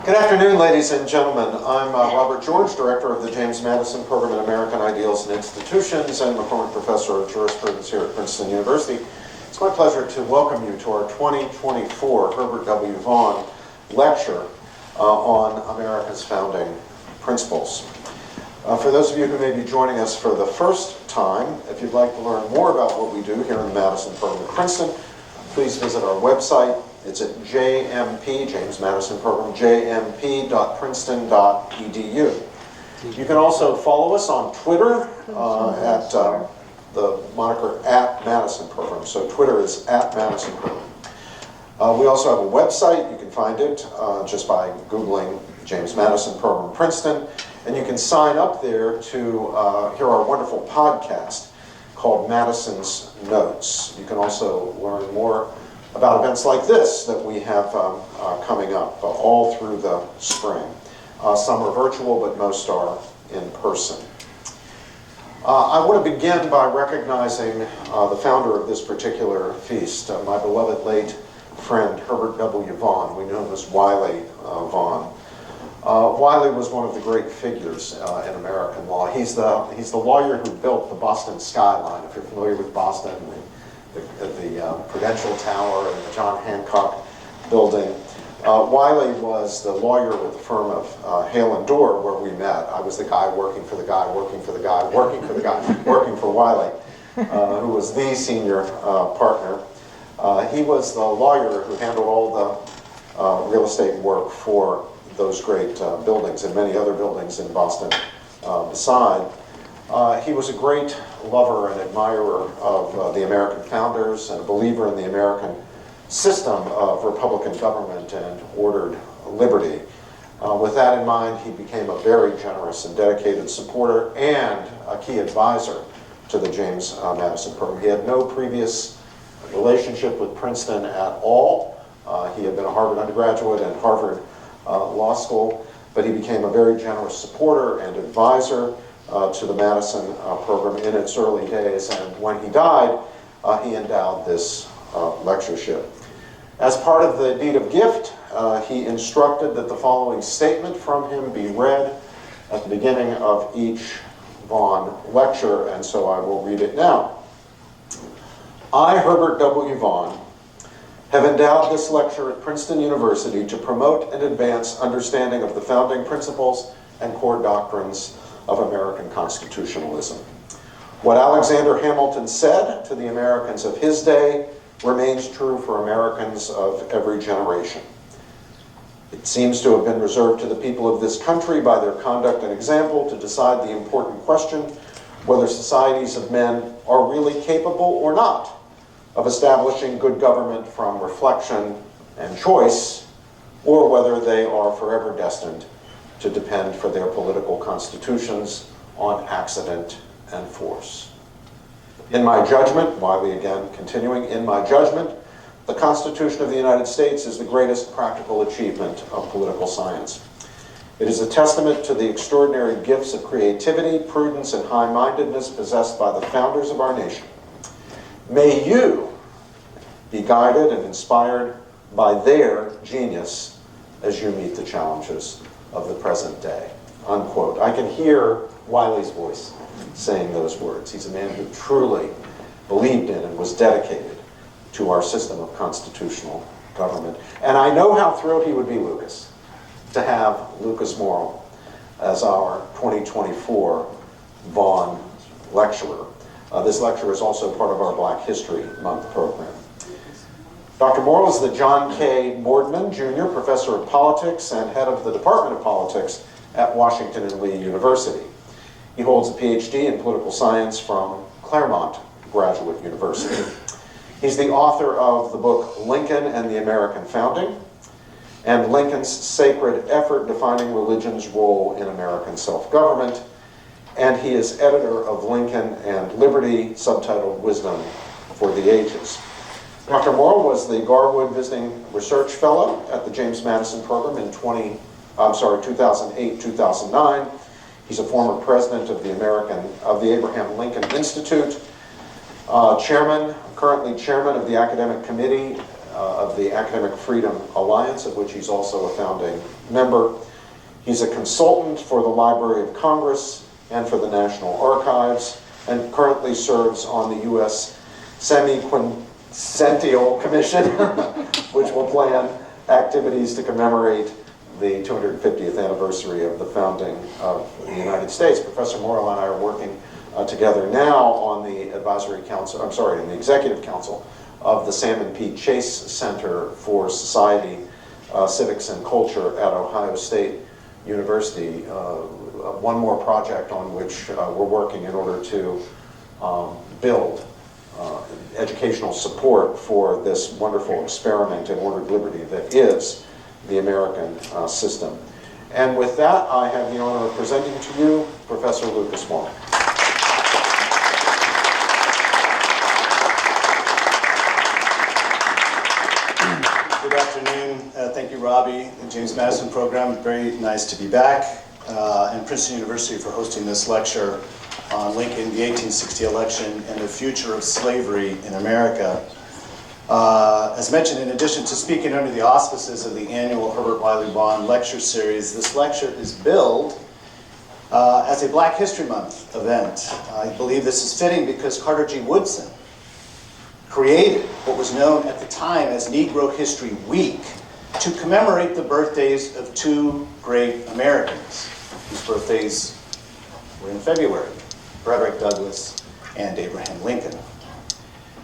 Good afternoon, ladies and gentlemen. I'm Robert George, Director of the James Madison Program in American Ideals and Institutions and McCormick Professor of Jurisprudence here at Princeton University. It's my pleasure to welcome you to our 2024 Herbert W. Vaughan lecture on America's founding principles. For those of you who may be joining us for the first time, if you'd like to learn more about what we do here in the Madison Program at Princeton, please visit our website. It's at JMP, James Madison Program, jmp.princeton.edu. You can also follow us on Twitter at the moniker @Madison Program. So Twitter is @Madison Program. We also have a website. You can find it just by Googling James Madison Program Princeton. And you can sign up there to hear our wonderful podcast called Madison's Notes. You can also learn more about events like this that we have coming up all through the spring. Some are virtual, but most are in person. I want to begin by recognizing the founder of this particular feast, my beloved late friend, Herbert W. Vaughan. We know him as Wiley Vaughan. Wiley was one of the great figures in American law. He's the lawyer who built the Boston skyline. If you're familiar with Boston, the Prudential Tower and the John Hancock building. Wiley was the lawyer with the firm of Hale and Dorr where we met. I was the guy working for the guy, working for the guy, working for the guy, working for Wiley, who was the senior partner. He was the lawyer who handled all the real estate work for those great buildings and many other buildings in Boston beside. He was a great lover and admirer of the American founders and a believer in the American system of Republican government and ordered liberty. With that in mind, he became a very generous and dedicated supporter and a key advisor to the James Madison Program. He had no previous relationship with Princeton at all. He had been a Harvard undergraduate and Harvard Law School, but he became a very generous supporter and advisor to the Madison program in its early days, and when he died, he endowed this lectureship. As part of the deed of gift, he instructed that the following statement from him be read at the beginning of each Vaughan lecture, and so I will read it now. I, Herbert W. Vaughan, have endowed this lecture at Princeton University to promote and advance understanding of the founding principles and core doctrines of American constitutionalism. What Alexander Hamilton said to the Americans of his day remains true for Americans of every generation. It seems to have been reserved to the people of this country by their conduct and example to decide the important question whether societies of men are really capable or not of establishing good government from reflection and choice, or whether they are forever destined to depend for their political constitutions on accident and force. In my judgment, Wiley again continuing, in my judgment, the Constitution of the United States is the greatest practical achievement of political science. It is a testament to the extraordinary gifts of creativity, prudence, and high-mindedness possessed by the founders of our nation. May you be guided and inspired by their genius as you meet the challenges of the present day, unquote. I can hear Wiley's voice saying those words. He's a man who truly believed in and was dedicated to our system of constitutional government. And I know how thrilled he would be, Lucas, to have Lucas Morel as our 2024 Vaughan lecturer. This lecture is also part of our Black History Month program. Dr. Morel is the John K. Boardman, Jr., Professor of Politics and Head of the Department of Politics at Washington and Lee University. He holds a PhD in political science from Claremont Graduate University. He's the author of the book Lincoln and the American Founding and Lincoln's Sacred Effort Defining Religion's Role in American Self-Government, and he is editor of Lincoln and Liberty, subtitled Wisdom for the Ages. Dr. Morel was the Garwood Visiting Research Fellow at the James Madison Program in 2008-2009. He's a former president of the Abraham Lincoln Institute, currently chairman of the academic committee of the Academic Freedom Alliance, of which he's also a founding member. He's a consultant for the Library of Congress and for the National Archives, and currently serves on the U.S. Semi-Quincentennial Commission, which will plan activities to commemorate the 250th anniversary of the founding of the United States. Professor Morel and I are working together now on the in the Executive Council of the Salmon P. Chase Center for Society, Civics, and Culture at Ohio State University. One more project on which we're working in order to build educational support for this wonderful experiment in ordered liberty that is the American system. And with that, I have the honor of presenting to you Professor Lucas Morel. Good afternoon. Thank you, Robbie, the James Madison program. Very nice to be back, and Princeton University for hosting this lecture on Lincoln, the 1860 election, and the future of slavery in America. As mentioned, in addition to speaking under the auspices of the annual Herbert Vaughan lecture series, this lecture is billed as a Black History Month event. I believe this is fitting because Carter G. Woodson created what was known at the time as Negro History Week to commemorate the birthdays of two great Americans whose birthdays were in February, Frederick Douglass and Abraham Lincoln.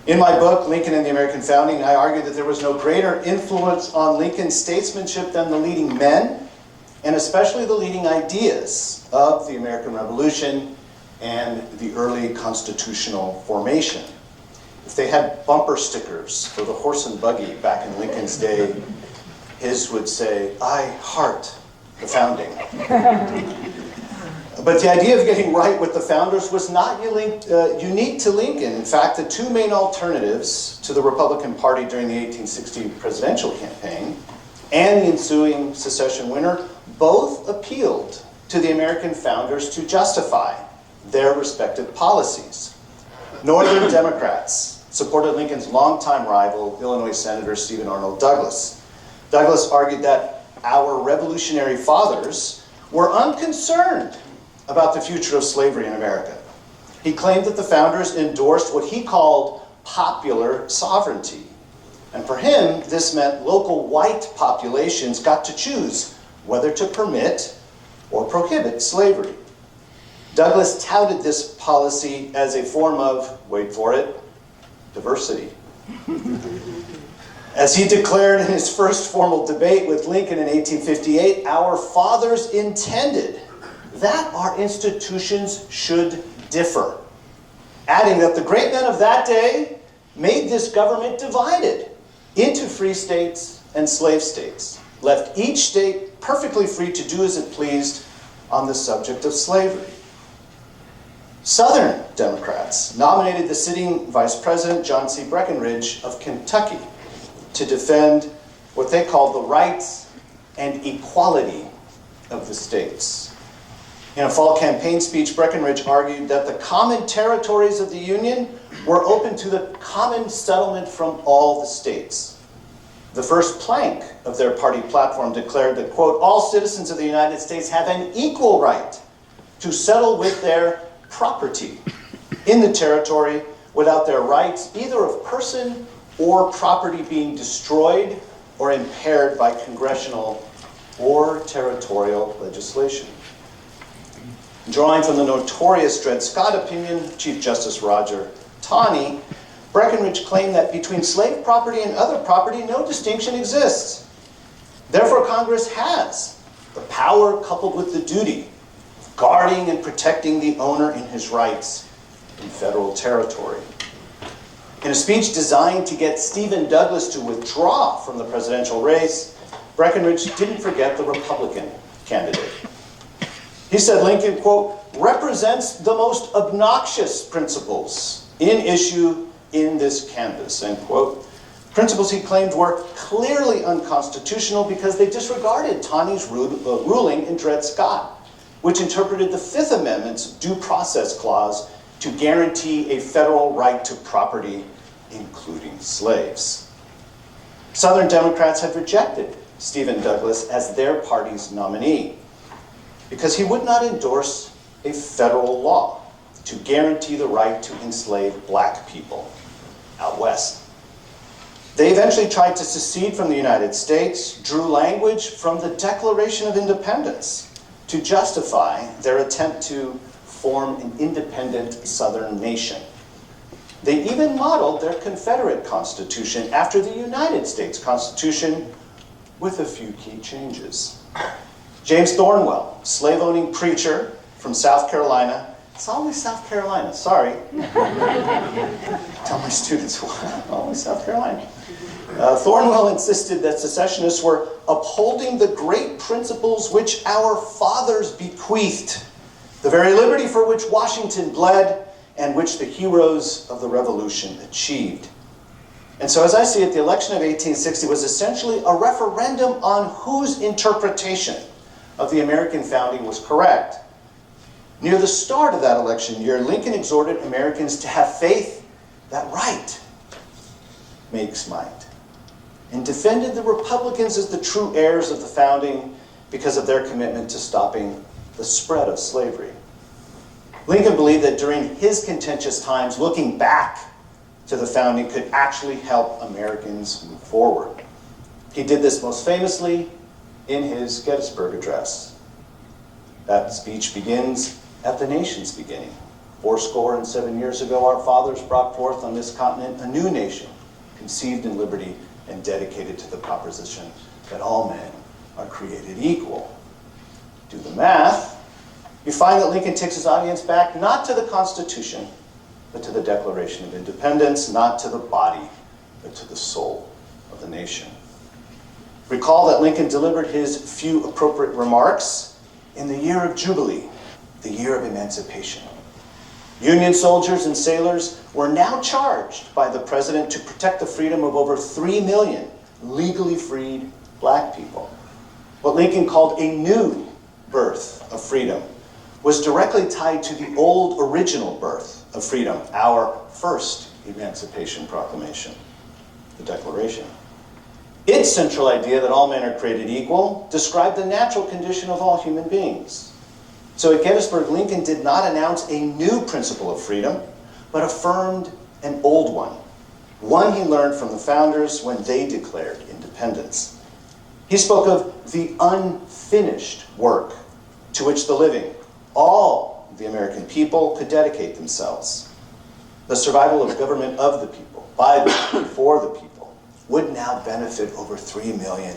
In my book, Lincoln and the American Founding, I argue that there was no greater influence on Lincoln's statesmanship than the leading men, and especially the leading ideas of the American Revolution and the early constitutional formation. If they had bumper stickers for the horse and buggy back in Lincoln's day, his would say, "I heart the founding." But the idea of getting right with the founders was not unique to Lincoln. In fact, the two main alternatives to the Republican Party during the 1860 presidential campaign and the ensuing secession winter both appealed to the American founders to justify their respective policies. Northern Democrats supported Lincoln's longtime rival, Illinois Senator Stephen Arnold Douglas. Douglas argued that our revolutionary fathers were unconcerned about the future of slavery in America. He claimed that the founders endorsed what he called popular sovereignty. And for him, this meant local white populations got to choose whether to permit or prohibit slavery. Douglas touted this policy as a form of, wait for it, diversity. As he declared in his first formal debate with Lincoln in 1858, our fathers intended that our institutions should differ, adding that the great men of that day made this government divided into free states and slave states, left each state perfectly free to do as it pleased on the subject of slavery. Southern Democrats nominated the sitting Vice President John C. Breckinridge of Kentucky to defend what they called the rights and equality of the states. In a fall campaign speech, Breckinridge argued that the common territories of the Union were open to the common settlement from all the states. The first plank of their party platform declared that, quote, all citizens of the United States have an equal right to settle with their property in the territory without their rights either of person or property being destroyed or impaired by congressional or territorial legislation. Drawing from the notorious Dred Scott opinion, Chief Justice Roger Taney, Breckinridge claimed that between slave property and other property, no distinction exists. Therefore, Congress has the power coupled with the duty of guarding and protecting the owner in his rights in federal territory. In a speech designed to get Stephen Douglas to withdraw from the presidential race, Breckinridge didn't forget the Republican candidate. He said Lincoln, quote, represents the most obnoxious principles in issue in this canvass, end quote. Principles he claimed were clearly unconstitutional because they disregarded Taney's ruling in Dred Scott, which interpreted the Fifth Amendment's due process clause to guarantee a federal right to property, including slaves. Southern Democrats had rejected Stephen Douglas as their party's nominee because he would not endorse a federal law to guarantee the right to enslave black people out west. They eventually tried to secede from the United States, drew language from the Declaration of Independence to justify their attempt to form an independent Southern nation. They even modeled their Confederate Constitution after the United States Constitution with a few key changes. James Thornwell, slave-owning preacher from South Carolina. It's always South Carolina, sorry. Tell my students, always South Carolina. Thornwell insisted that secessionists were upholding the great principles which our fathers bequeathed, the very liberty for which Washington bled and which the heroes of the Revolution achieved. And so as I see it, the election of 1860 was essentially a referendum on whose interpretation of the American founding was correct. Near the start of that election year, Lincoln exhorted Americans to have faith that right makes might, and defended the Republicans as the true heirs of the founding because of their commitment to stopping the spread of slavery. Lincoln believed that during his contentious times, looking back to the founding could actually help Americans move forward. He did this most famously in his Gettysburg Address. That speech begins at the nation's beginning. 7 years ago, our fathers brought forth on this continent a new nation, conceived in liberty and dedicated to the proposition that all men are created equal. Do the math, you find that Lincoln takes his audience back not to the Constitution, but to the Declaration of Independence, not to the body, but to the soul of the nation. Recall that Lincoln delivered his few appropriate remarks in the year of Jubilee, the year of emancipation. Union soldiers and sailors were now charged by the president to protect the freedom of over 3 million legally freed black people. What Lincoln called a new birth of freedom was directly tied to the old original birth of freedom, our first Emancipation Proclamation, the Declaration. Its central idea that all men are created equal described the natural condition of all human beings. So at Gettysburg, Lincoln did not announce a new principle of freedom, but affirmed an old one he learned from the founders when they declared independence. He spoke of the unfinished work to which the living, all the American people, could dedicate themselves. The survival of government of the people, by the people, for the people, would now benefit over 3 million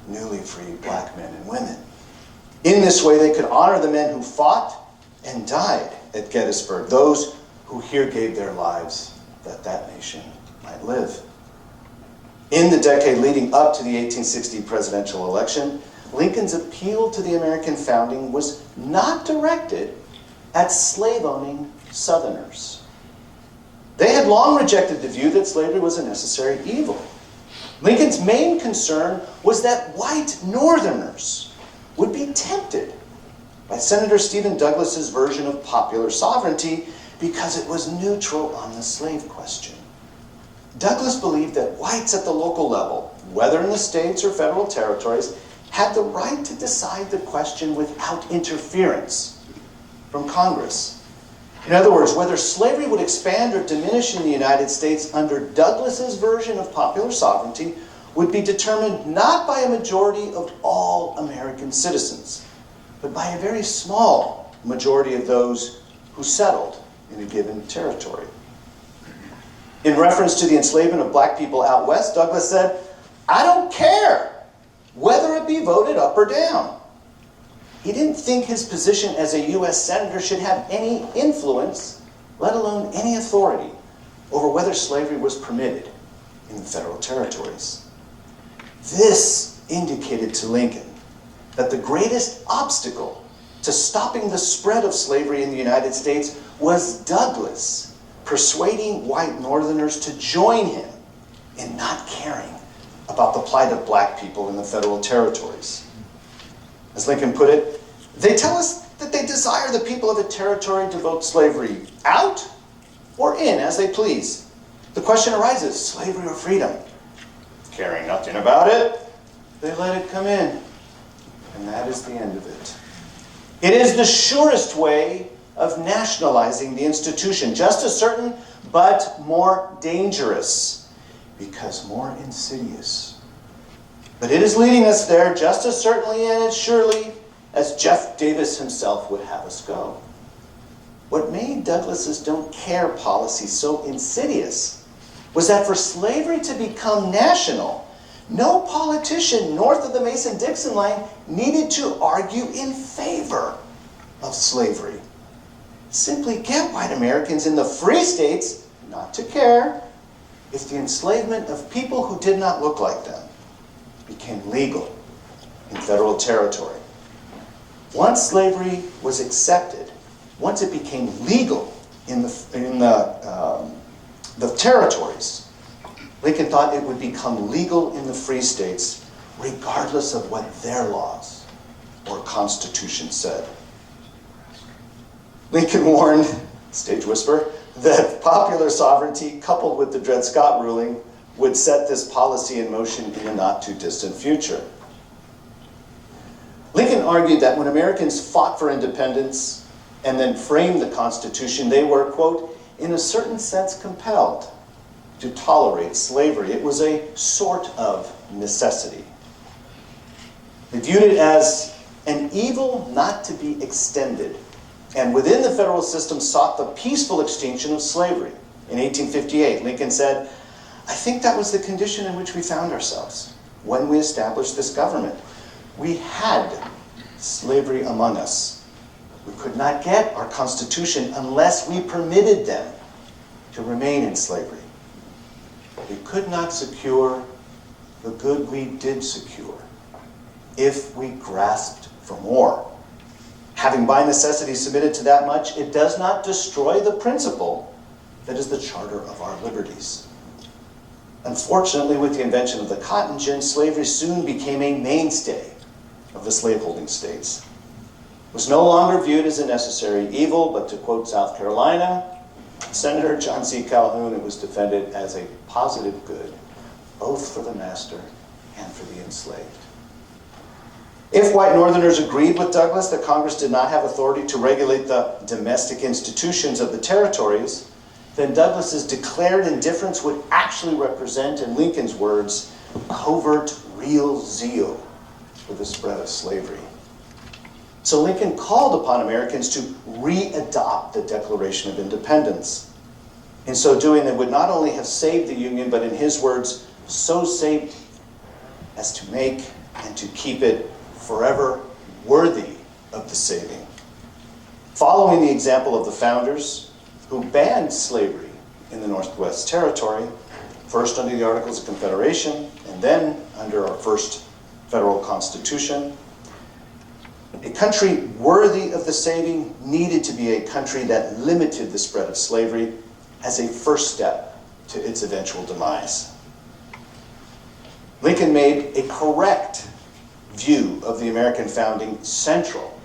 newly freed black men and women. In this way, they could honor the men who fought and died at Gettysburg, those who here gave their lives that that nation might live. In the decade leading up to the 1860 presidential election, Lincoln's appeal to the American founding was not directed at slave-owning Southerners. They had long rejected the view that slavery was a necessary evil. Lincoln's main concern was that white Northerners would be tempted by Senator Stephen Douglas's version of popular sovereignty because it was neutral on the slave question. Douglas believed that whites at the local level, whether in the states or federal territories, had the right to decide the question without interference from Congress. In other words, whether slavery would expand or diminish in the United States under Douglas's version of popular sovereignty would be determined not by a majority of all American citizens, but by a very small majority of those who settled in a given territory. In reference to the enslavement of black people out west, Douglas said, "I don't care whether it be voted up or down." He didn't think his position as a U.S. Senator should have any influence, let alone any authority, over whether slavery was permitted in the federal territories. This indicated to Lincoln that the greatest obstacle to stopping the spread of slavery in the United States was Douglas persuading white Northerners to join him in not caring about the plight of black people in the federal territories. As Lincoln put it, they tell us that they desire the people of a territory to vote slavery out or in as they please. The question arises, slavery or freedom? caring nothing about it, they let it come in. And that is the end of it. It is the surest way of nationalizing the institution, just as certain, but more dangerous, because more insidious. But it is leading us there just as certainly and as surely as Jeff Davis himself would have us go. What made Douglas's don't care policy so insidious was that for slavery to become national, no politician north of the Mason-Dixon line needed to argue in favor of slavery. Simply get white Americans in the free states not to care if the enslavement of people who did not look like them became legal in federal territory. Once slavery was accepted, once it became legal in the territories, Lincoln thought it would become legal in the free states regardless of what their laws or constitution said. Lincoln warned, stage whisper, that popular sovereignty coupled with the Dred Scott ruling would set this policy in motion in a not too distant future. Lincoln argued that when Americans fought for independence and then framed the Constitution, they were, quote, in a certain sense compelled to tolerate slavery. It was a sort of necessity. They viewed it as an evil not to be extended, and within the federal system sought the peaceful extinction of slavery. In 1858, Lincoln said, I think that was the condition in which we found ourselves when we established this government. We had slavery among us. We could not get our Constitution unless we permitted them to remain in slavery. We could not secure the good we did secure if we grasped for more. Having by necessity submitted to that much, it does not destroy the principle that is the charter of our liberties. Unfortunately, with the invention of the cotton gin, slavery soon became a mainstay of the slaveholding states. It was no longer viewed as a necessary evil, but to quote South Carolina, Senator John C. Calhoun, it was defended as a positive good, both for the master and for the enslaved. If white Northerners agreed with Douglas that Congress did not have authority to regulate the domestic institutions of the territories, then Douglas's declared indifference would actually represent, in Lincoln's words, covert real zeal for the spread of slavery. So Lincoln called upon Americans to re-adopt the Declaration of Independence. In so doing, they would not only have saved the Union, but in his words, so saved as to make and to keep it forever worthy of the saving. Following the example of the founders who banned slavery in the Northwest Territory, first under the Articles of Confederation and then under our first federal Constitution, a country worthy of the saving needed to be a country that limited the spread of slavery as a first step to its eventual demise. Lincoln made a correct view of the American founding central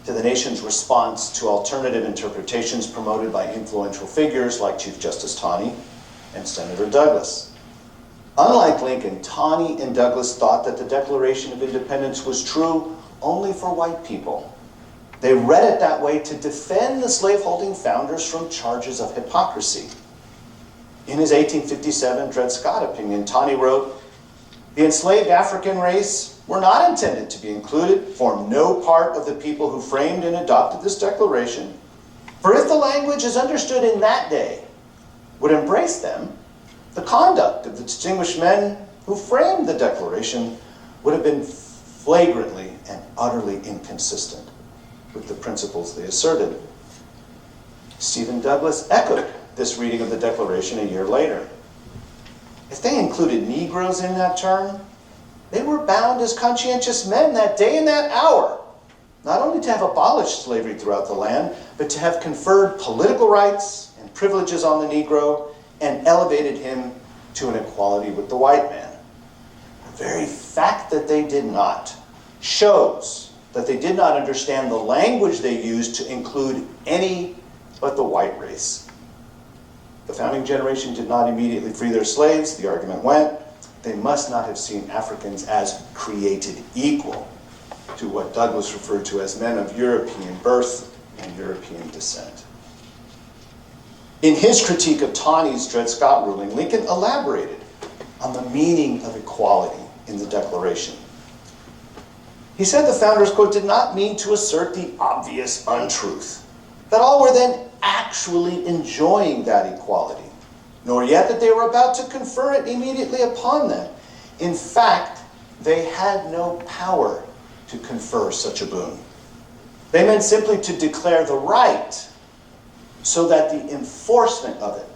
to the nation's response to alternative interpretations promoted by influential figures like Chief Justice Taney and Senator Douglas. Unlike Lincoln, Taney and Douglas thought that the Declaration of Independence was true only for white people. They read it that way to defend the slaveholding founders from charges of hypocrisy. In his 1857 Dred Scott opinion, Taney wrote, "The enslaved African race were not intended to be included, formed no part of the people who framed and adopted this declaration. For if the language as understood in that day would embrace them, the conduct of the distinguished men who framed the declaration would have been flagrantly and utterly inconsistent with the principles they asserted." Stephen Douglas echoed this reading of the Declaration a year later. If they included Negroes in that term, they were bound as conscientious men that day and that hour, not only to have abolished slavery throughout the land, but to have conferred political rights and privileges on the Negro and elevated him to an equality with the white man. The very fact that they did not shows that they did not understand the language they used to include any but the white race. The founding generation did not immediately free their slaves, the argument went. they must not have seen Africans as created equal to what Douglass referred to as men of European birth and European descent. In his critique of Taney's Dred Scott ruling, Lincoln elaborated on the meaning of equality in the Declaration. He said the founders, quote, did not mean to assert the obvious untruth that all were then actually enjoying that equality, nor yet that they were about to confer it immediately upon them. In fact, they had no power to confer such a boon. They meant simply to declare the right so that the enforcement of it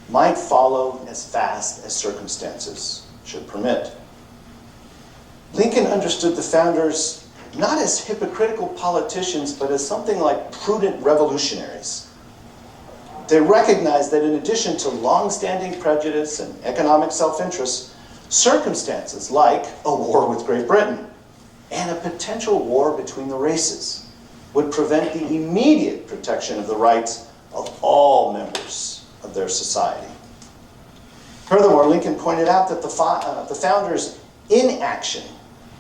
might follow as fast as circumstances should permit. Lincoln understood the founders not as hypocritical politicians, but as something like prudent revolutionaries. They recognized that in addition to long-standing prejudice and economic self-interest, circumstances like a war with Great Britain and a potential war between the races would prevent the immediate protection of the rights of all members of their society. Furthermore, Lincoln pointed out that the founders' inaction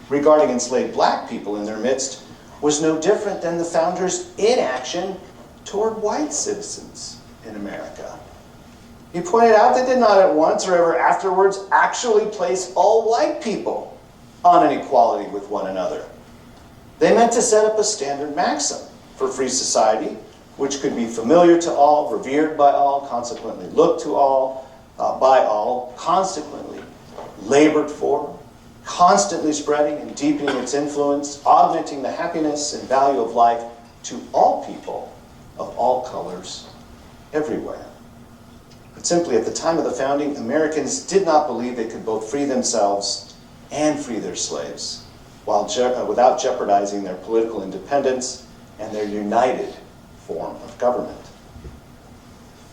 regarding enslaved black people in their midst was no different than the founders' inaction toward white citizens in America. He pointed out they did not at once or ever afterwards actually place all white people on an equality with one another. They meant to set up a standard maxim for free society, which could be familiar to all, revered by all, consequently looked to all, by all, consequently labored for, constantly spreading and deepening its influence, augmenting the happiness and value of life to all people of all colors, everywhere. But simply, at the time of the founding, Americans did not believe they could both free themselves and free their slaves, without jeopardizing their political independence and their united form of government.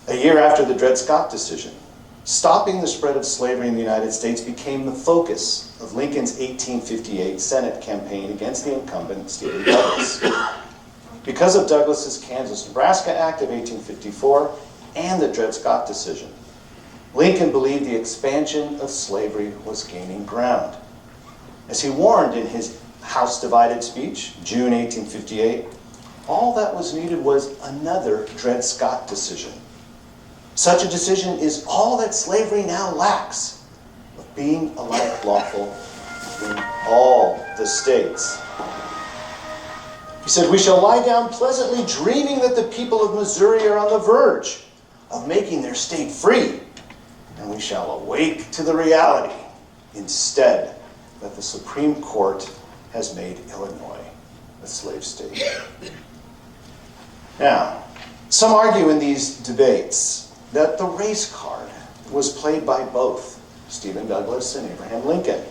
A year after the Dred Scott decision, stopping the spread of slavery in the United States became the focus of Lincoln's 1858 Senate campaign against the incumbent Stephen Douglas. Because of Douglas's Kansas-Nebraska Act of 1854 and the Dred Scott decision, Lincoln believed the expansion of slavery was gaining ground. As he warned in his House Divided speech, June 1858, all that was needed was another Dred Scott decision. Such a decision is all that slavery now lacks, of being alike lawful in all the states. He said, we shall lie down pleasantly dreaming that the people of Missouri are on the verge of making their state free, and we shall awake to the reality instead that the Supreme Court has made Illinois a slave state. Now, some argue in these debates that the race card was played by both Stephen Douglas and Abraham Lincoln.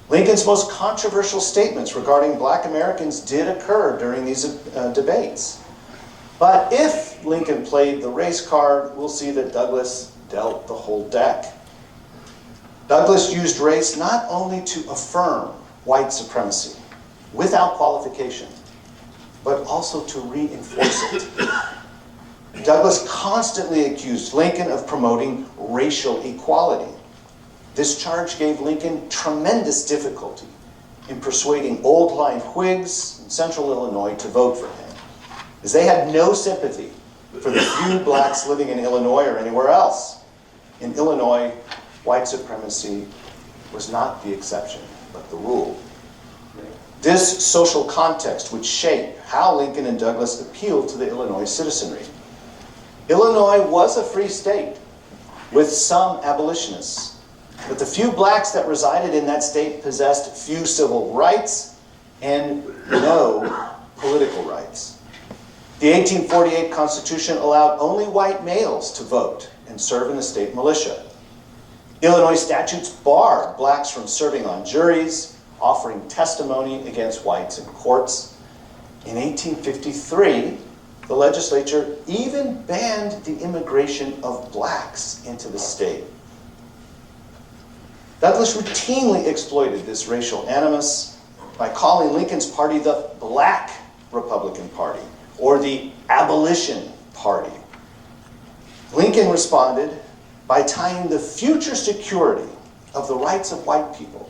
Lincoln's most controversial statements regarding black Americans did occur during these debates. But if Lincoln played the race card, we'll see that Douglas dealt the whole deck. Douglas used race not only to affirm white supremacy without qualification, but also to reinforce it. Douglas constantly accused Lincoln of promoting racial equality. This charge gave Lincoln tremendous difficulty in persuading old-line Whigs in central Illinois to vote for him, as they had no sympathy for the few blacks living in Illinois or anywhere else. In Illinois, white supremacy was not the exception, but the rule. This social context would shape how Lincoln and Douglas appealed to the Illinois citizenry. Illinois was a free state with some abolitionists, but the few blacks that resided in that state possessed few civil rights and no political rights. The 1848 Constitution allowed only white males to vote and serve in the state militia. Illinois statutes barred blacks from serving on juries, offering testimony against whites in courts. In 1853, the legislature even banned the immigration of blacks into the state. Douglas routinely exploited this racial animus by calling Lincoln's party the Black Republican Party, or the Abolition Party. Lincoln responded by tying the future security of the rights of white people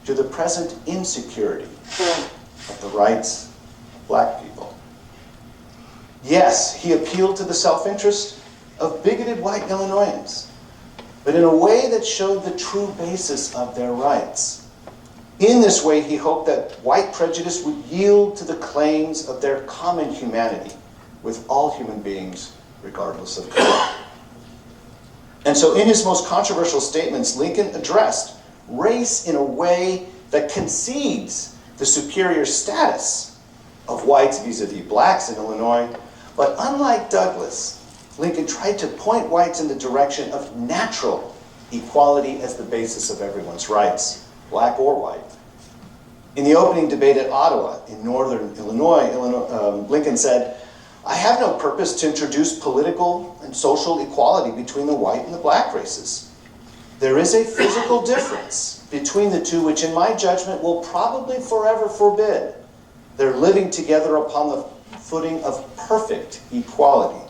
to the present insecurity of the rights of black people. Yes, he appealed to the self-interest of bigoted white Illinoisans, but in a way that showed the true basis of their rights. In this way, he hoped that white prejudice would yield to the claims of their common humanity with all human beings, regardless of color. And so in his most controversial statements, Lincoln addressed race in a way that concedes the superior status of whites vis-a-vis blacks in Illinois. But unlike Douglas, Lincoln tried to point whites in the direction of natural equality as the basis of everyone's rights, black or white. In the opening debate at Ottawa in northern Illinois, Lincoln said, "I have no purpose to introduce political and social equality between the white and the black races. There is a physical difference between the two which in my judgment will probably forever forbid their living together upon the footing of perfect equality.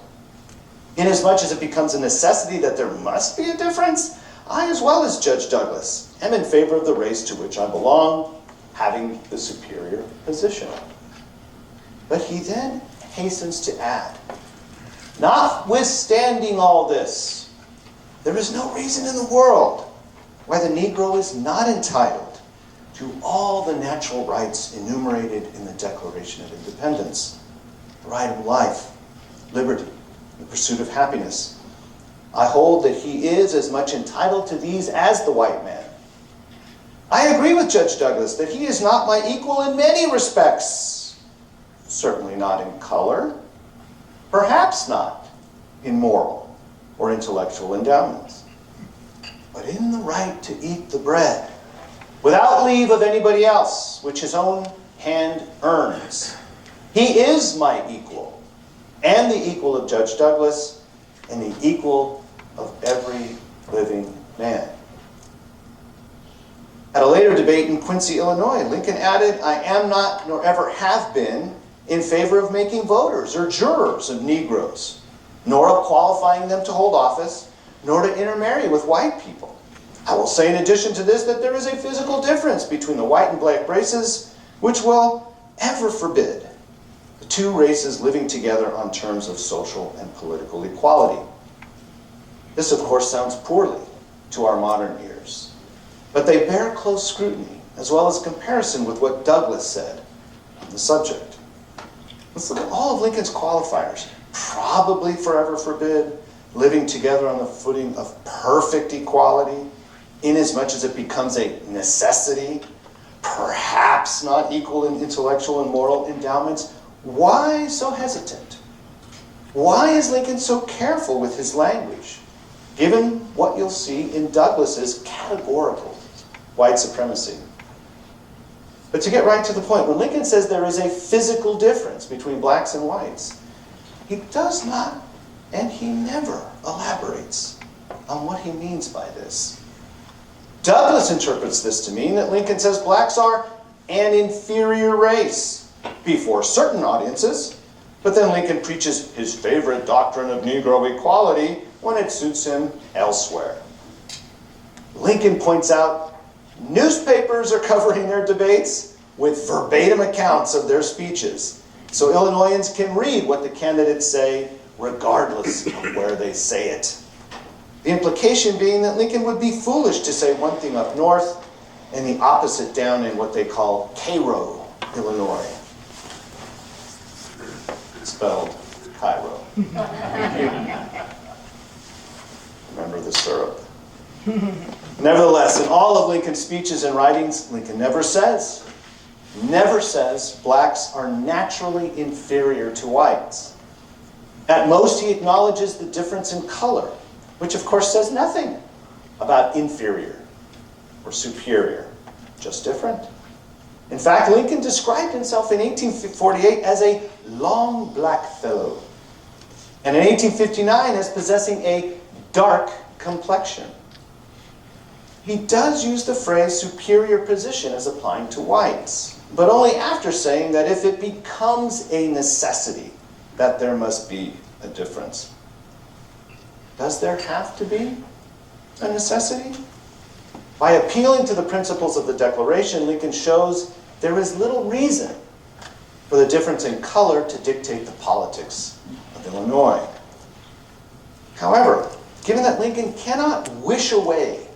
Inasmuch as it becomes a necessity that there must be a difference, I, as well as Judge Douglas, am in favor of the race to which I belong, having the superior position." But he then hastens to add, "Notwithstanding all this, there is no reason in the world why the Negro is not entitled to all the natural rights enumerated in the Declaration of Independence, the right of life, liberty, the pursuit of happiness. I hold that he is as much entitled to these as the white man. I agree with Judge Douglas that he is not my equal in many respects, certainly not in color, perhaps not in moral or intellectual endowments, but in the right to eat the bread without leave of anybody else, which his own hand earns. He is my equal, and the equal of Judge Douglas, and the equal of every living man." At a later debate in Quincy, Illinois, Lincoln added, "I am not, nor ever have been, in favor of making voters or jurors of Negroes, nor of qualifying them to hold office, nor to intermarry with white people. I will say in addition to this that there is a physical difference between the white and black races which will ever forbid the two races living together on terms of social and political equality." This, of course, sounds poorly to our modern ears, but they bear close scrutiny as well as comparison with what Douglas said on the subject. Let's look at all of Lincoln's qualifiers. Probably forever forbid living together on the footing of perfect equality, inasmuch as it becomes a necessity, perhaps not equal in intellectual and moral endowments. Why so hesitant? Why is Lincoln so careful with his language, given what you'll see in Douglas's categorical white supremacy? But to get right to the point, when Lincoln says there is a physical difference between blacks and whites, he does not, and he never elaborates on what he means by this. Douglas interprets this to mean that Lincoln says blacks are an inferior race before certain audiences, but then Lincoln preaches his favorite doctrine of Negro equality when it suits him elsewhere. Lincoln points out newspapers are covering their debates with verbatim accounts of their speeches, so Illinoisans can read what the candidates say regardless of where they say it. The implication being that Lincoln would be foolish to say one thing up north and the opposite down in what they call Cairo, Illinois. Spelled Cairo. Remember the syrup. Nevertheless, in all of Lincoln's speeches and writings, Lincoln never says blacks are naturally inferior to whites. At most, he acknowledges the difference in color, which of course says nothing about inferior or superior, just different. In fact, Lincoln described himself in 1848 as a long black fellow, and in 1859 as possessing a dark complexion. He does use the phrase superior position as applying to whites, but only after saying that if it becomes a necessity, that there must be a difference. Does there have to be a necessity? By appealing to the principles of the Declaration, Lincoln shows there is little reason for the difference in color to dictate the politics of Illinois. However, given that Lincoln cannot wish away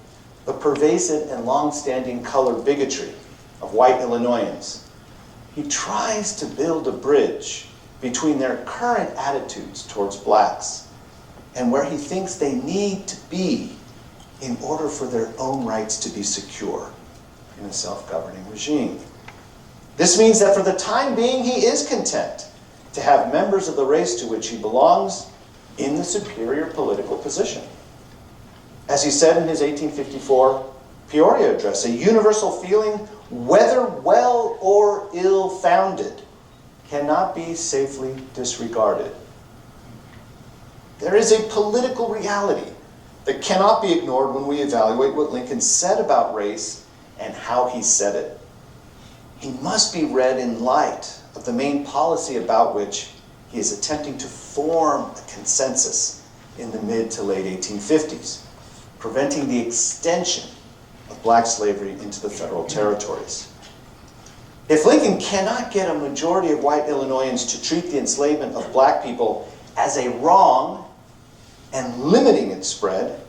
the pervasive and long-standing color bigotry of white Illinoisans, he tries to build a bridge between their current attitudes towards blacks and where he thinks they need to be in order for their own rights to be secure in a self-governing regime. This means that for the time being, he is content to have members of the race to which he belongs in the superior political position. As he said in his 1854 Peoria address, a universal feeling, whether well or ill-founded, cannot be safely disregarded. There is a political reality that cannot be ignored when we evaluate what Lincoln said about race and how he said it. He must be read in light of the main policy about which he is attempting to form a consensus in the mid to late 1850s, preventing the extension of black slavery into the federal territories. If Lincoln cannot get a majority of white Illinoisans to treat the enslavement of black people as a wrong and limiting its spread,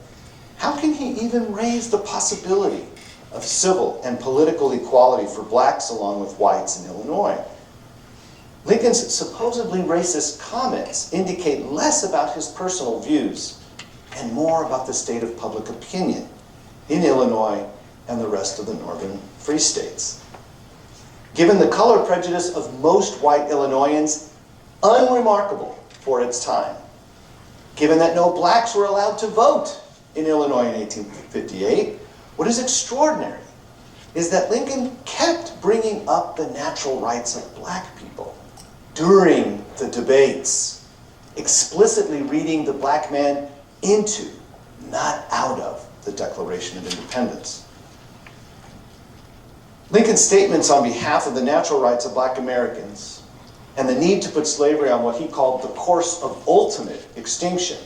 how can he even raise the possibility of civil and political equality for blacks along with whites in Illinois? Lincoln's supposedly racist comments indicate less about his personal views and more about the state of public opinion in Illinois and the rest of the northern free states. Given the color prejudice of most white Illinoisans, unremarkable for its time. Given that no blacks were allowed to vote in Illinois in 1858, what is extraordinary is that Lincoln kept bringing up the natural rights of black people during the debates, explicitly reading the black man into, not out of, the Declaration of Independence. Lincoln's statements on behalf of the natural rights of black Americans and the need to put slavery on what he called the course of ultimate extinction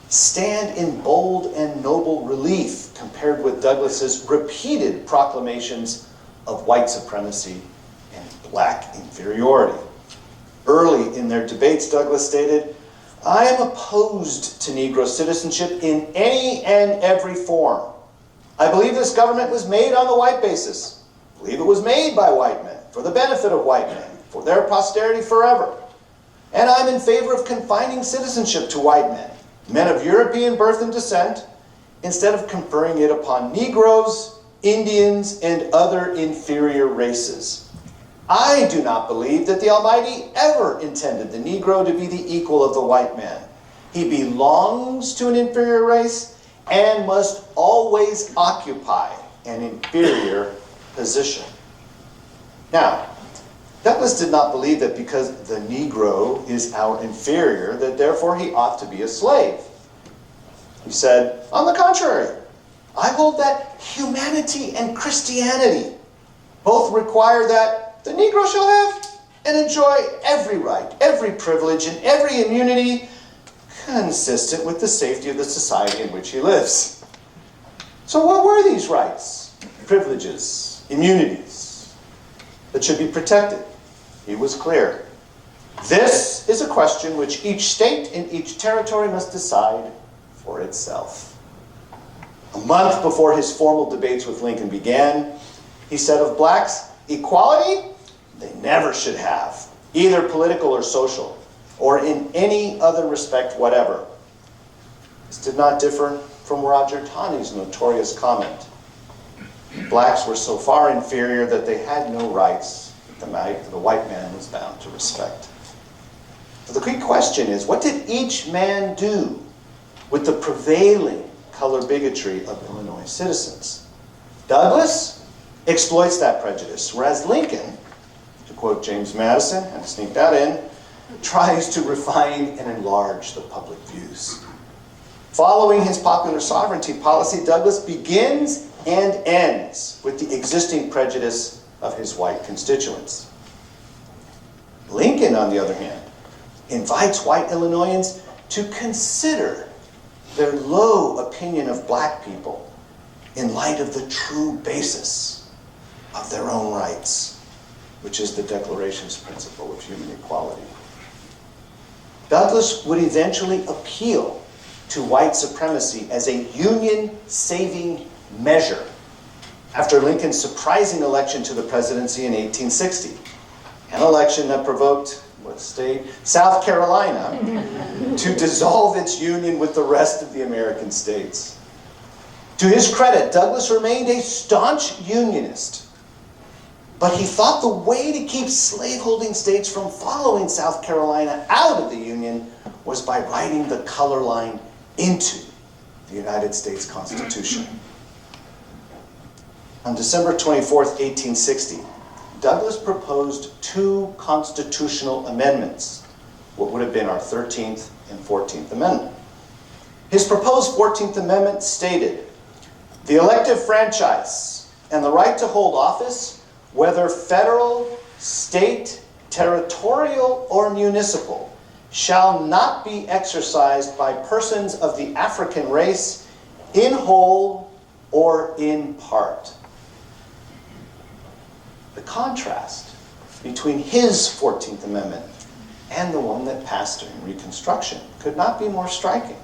stand in bold and noble relief compared with Douglas's repeated proclamations of white supremacy and black inferiority. Early in their debates, Douglas stated, "I am opposed to Negro citizenship in any and every form. I believe this government was made on the white basis. I believe it was made by white men, for the benefit of white men, for their posterity forever. And I'm in favor of confining citizenship to white men, men of European birth and descent, instead of conferring it upon Negroes, Indians, and other inferior races. I do not believe that the Almighty ever intended the Negro to be the equal of the white man. He belongs to an inferior race and must always occupy an inferior position." Now, Douglas did not believe that because the Negro is our inferior, that therefore he ought to be a slave. He said, on the contrary, I hold that humanity and Christianity both require that the Negro shall have and enjoy every right, every privilege, and every immunity consistent with the safety of the society in which he lives. So what were these rights, privileges, immunities that should be protected? He was clear. This is a question which each state in each territory must decide for itself. A month before his formal debates with Lincoln began, he said of blacks, equality they never should have, either political or social, or in any other respect whatever. This did not differ from Roger Taney's notorious comment. Blacks were so far inferior that they had no rights that the white man was bound to respect. So the key question is, what did each man do with the prevailing color bigotry of Illinois citizens? Douglas exploits that prejudice, whereas Lincoln, to quote James Madison, and to sneak that in, tries to refine and enlarge the public views. Following his popular sovereignty policy, Douglas begins and ends with the existing prejudice of his white constituents. Lincoln, on the other hand, invites white Illinoisans to consider their low opinion of black people in light of the true basis of their own rights, which is the Declaration's principle of human equality. Douglass would eventually appeal to white supremacy as a Union-saving measure after Lincoln's surprising election to the presidency in 1860, an election that provoked what state? South Carolina to dissolve its union with the rest of the American states. To his credit, Douglass remained a staunch Unionist, but he thought the way to keep slaveholding states from following South Carolina out of the Union was by writing the color line into the United States Constitution. On December 24th, 1860, Douglass proposed two constitutional amendments, what would have been our 13th and 14th Amendment. His proposed 14th Amendment stated, "The elective franchise and the right to hold office, whether federal, state, territorial, or municipal, shall not be exercised by persons of the African race in whole or in part." The contrast between his 14th Amendment and the one that passed during Reconstruction could not be more striking.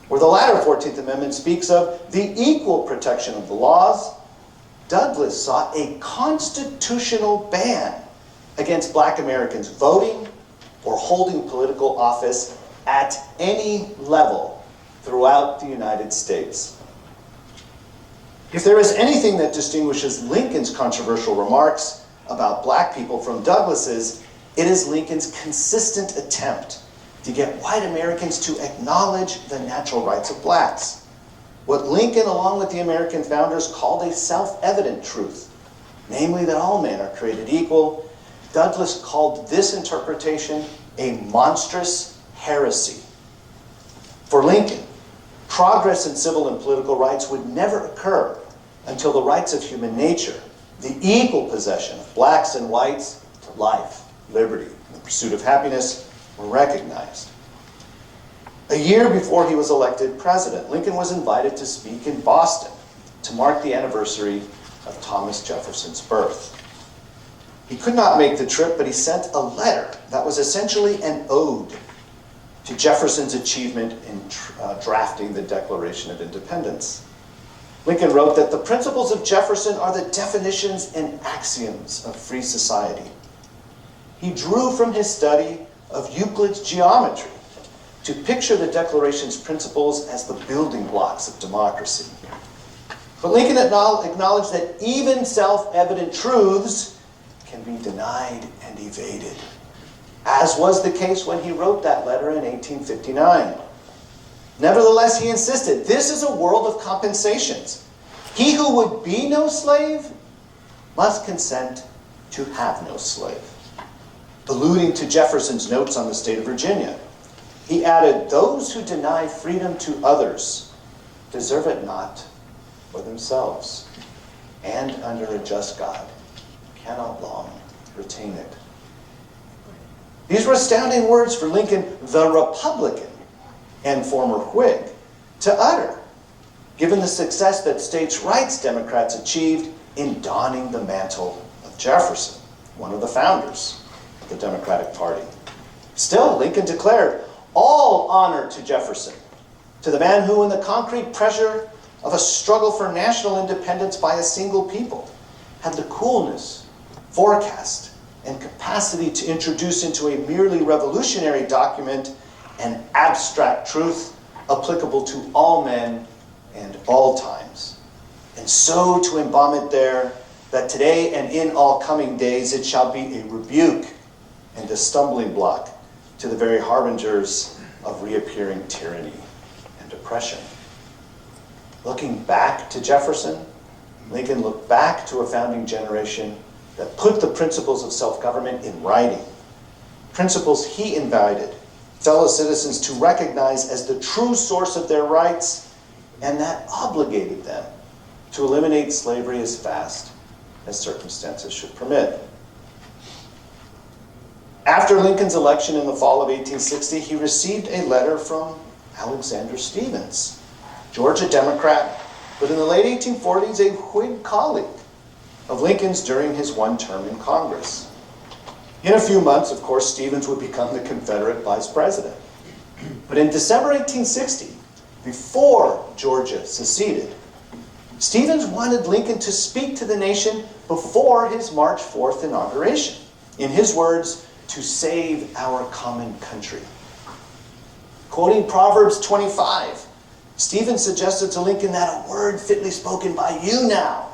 Where the latter 14th Amendment speaks of the equal protection of the laws, Douglass sought a constitutional ban against black Americans voting or holding political office at any level throughout the United States. If there is anything that distinguishes Lincoln's controversial remarks about black people from Douglass's, it is Lincoln's consistent attempt to get white Americans to acknowledge the natural rights of blacks. What Lincoln, along with the American founders, called a self-evident truth, namely that all men are created equal, Douglass called this interpretation a monstrous heresy. For Lincoln, progress in civil and political rights would never occur until the rights of human nature, the equal possession of blacks and whites to life, liberty, and the pursuit of happiness, were recognized. A year before he was elected president, Lincoln was invited to speak in Boston to mark the anniversary of Thomas Jefferson's birth. He could not make the trip, but he sent a letter that was essentially an ode to Jefferson's achievement in drafting the Declaration of Independence. Lincoln wrote that the principles of Jefferson are the definitions and axioms of free society. He drew from his study of Euclid's geometry to picture the Declaration's principles as the building blocks of democracy. But Lincoln acknowledged that even self-evident truths can be denied and evaded, as was the case when he wrote that letter in 1859. Nevertheless, he insisted, this is a world of compensations. He who would be no slave must consent to have no slave. Alluding to Jefferson's notes on the state of Virginia, he added, those who deny freedom to others deserve it not for themselves, and under a just God cannot long retain it. These were astounding words for Lincoln, the Republican and former Whig, to utter, given the success that states' rights Democrats achieved in donning the mantle of Jefferson, one of the founders of the Democratic Party. Still, Lincoln declared, all honor to Jefferson, to the man who, in the concrete pressure of a struggle for national independence by a single people, had the coolness, forecast, and capacity to introduce into a merely revolutionary document an abstract truth applicable to all men and all times, and so to embalm it there, that today and in all coming days it shall be a rebuke and a stumbling block to the very harbingers of reappearing tyranny and oppression. Looking back to Jefferson, Lincoln looked back to a founding generation that put the principles of self-government in writing, principles he invited fellow citizens to recognize as the true source of their rights, and that obligated them to eliminate slavery as fast as circumstances should permit. After Lincoln's election in the fall of 1860, he received a letter from Alexander Stephens, Georgia Democrat but in the late 1840s, a Whig colleague of Lincoln's during his one term in Congress. In a few months, of course, Stevens would become the Confederate vice president. But in December 1860, before Georgia seceded, Stevens wanted Lincoln to speak to the nation before his March 4th inauguration. In his words, to save our common country. Quoting Proverbs 25, Stevens suggested to Lincoln that a word fitly spoken by you now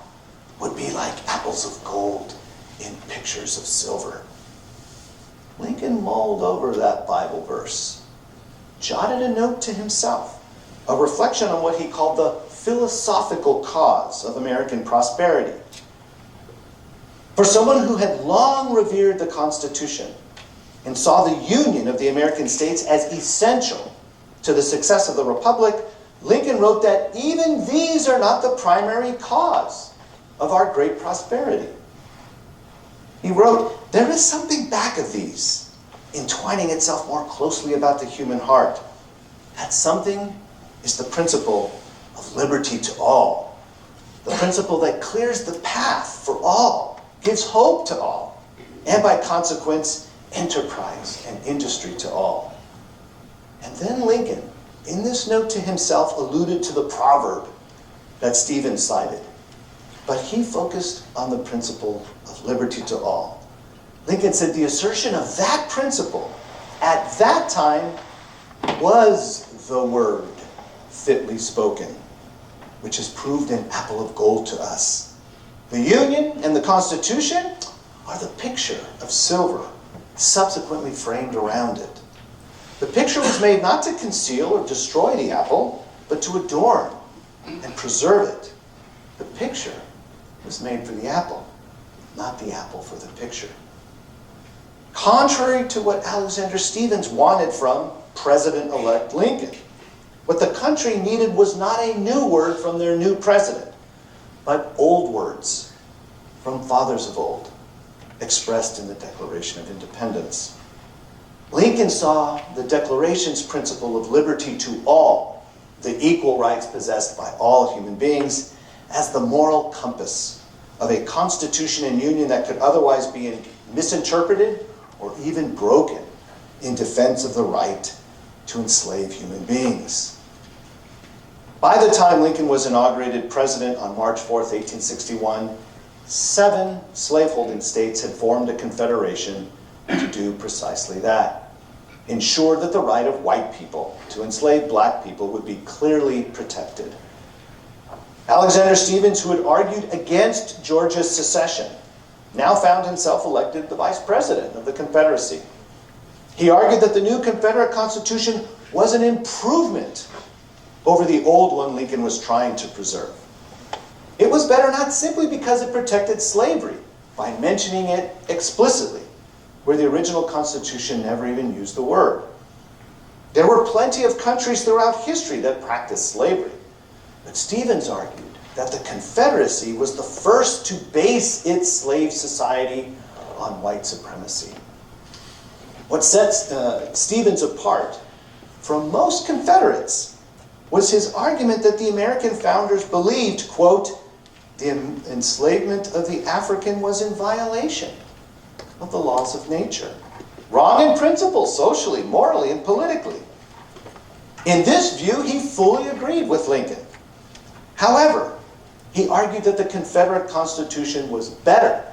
would be like apples of gold in pictures of silver. Lincoln mulled over that Bible verse, jotted a note to himself, a reflection on what he called the philosophical cause of American prosperity. For someone who had long revered the Constitution and saw the union of the American states as essential to the success of the Republic, Lincoln wrote that even these are not the primary cause of our great prosperity. He wrote, there is something back of these, entwining itself more closely about the human heart. That something is the principle of liberty to all, the principle that clears the path for all, gives hope to all, and by consequence, enterprise and industry to all. And then Lincoln, in this note to himself, alluded to the proverb that Stevens cited, but he focused on the principle of liberty to all. Lincoln said the assertion of that principle at that time was the word fitly spoken, which is proved an apple of gold to us. The Union and the Constitution are the picture of silver, subsequently framed around it. The picture was made not to conceal or destroy the apple, but to adorn and preserve it. The picture was made for the apple, not the apple for the picture. Contrary to what Alexander Stephens wanted from President-elect Lincoln, what the country needed was not a new word from their new president, but old words from fathers of old, expressed in the Declaration of Independence. Lincoln saw the Declaration's principle of liberty to all, the equal rights possessed by all human beings, as the moral compass of a constitution and union that could otherwise be misinterpreted or even broken in defense of the right to enslave human beings. By the time Lincoln was inaugurated president on March 4th, 1861, 7 slaveholding states had formed a confederation to do precisely that. Ensure that the right of white people to enslave black people would be clearly protected. Alexander Stephens, who had argued against Georgia's secession, now found himself elected the vice president of the Confederacy. He argued that the new Confederate Constitution was an improvement over the old one Lincoln was trying to preserve. It was better not simply because it protected slavery, by mentioning it explicitly, where the original Constitution never even used the word. There were plenty of countries throughout history that practiced slavery, but Stephens argued that the Confederacy was the first to base its slave society on white supremacy. What sets Stephens apart from most Confederates was his argument that the American founders believed, quote, the enslavement of the African was in violation of the laws of nature. Wrong in principle, socially, morally, and politically. In this view, he fully agreed with Lincoln. However, he argued that the Confederate Constitution was better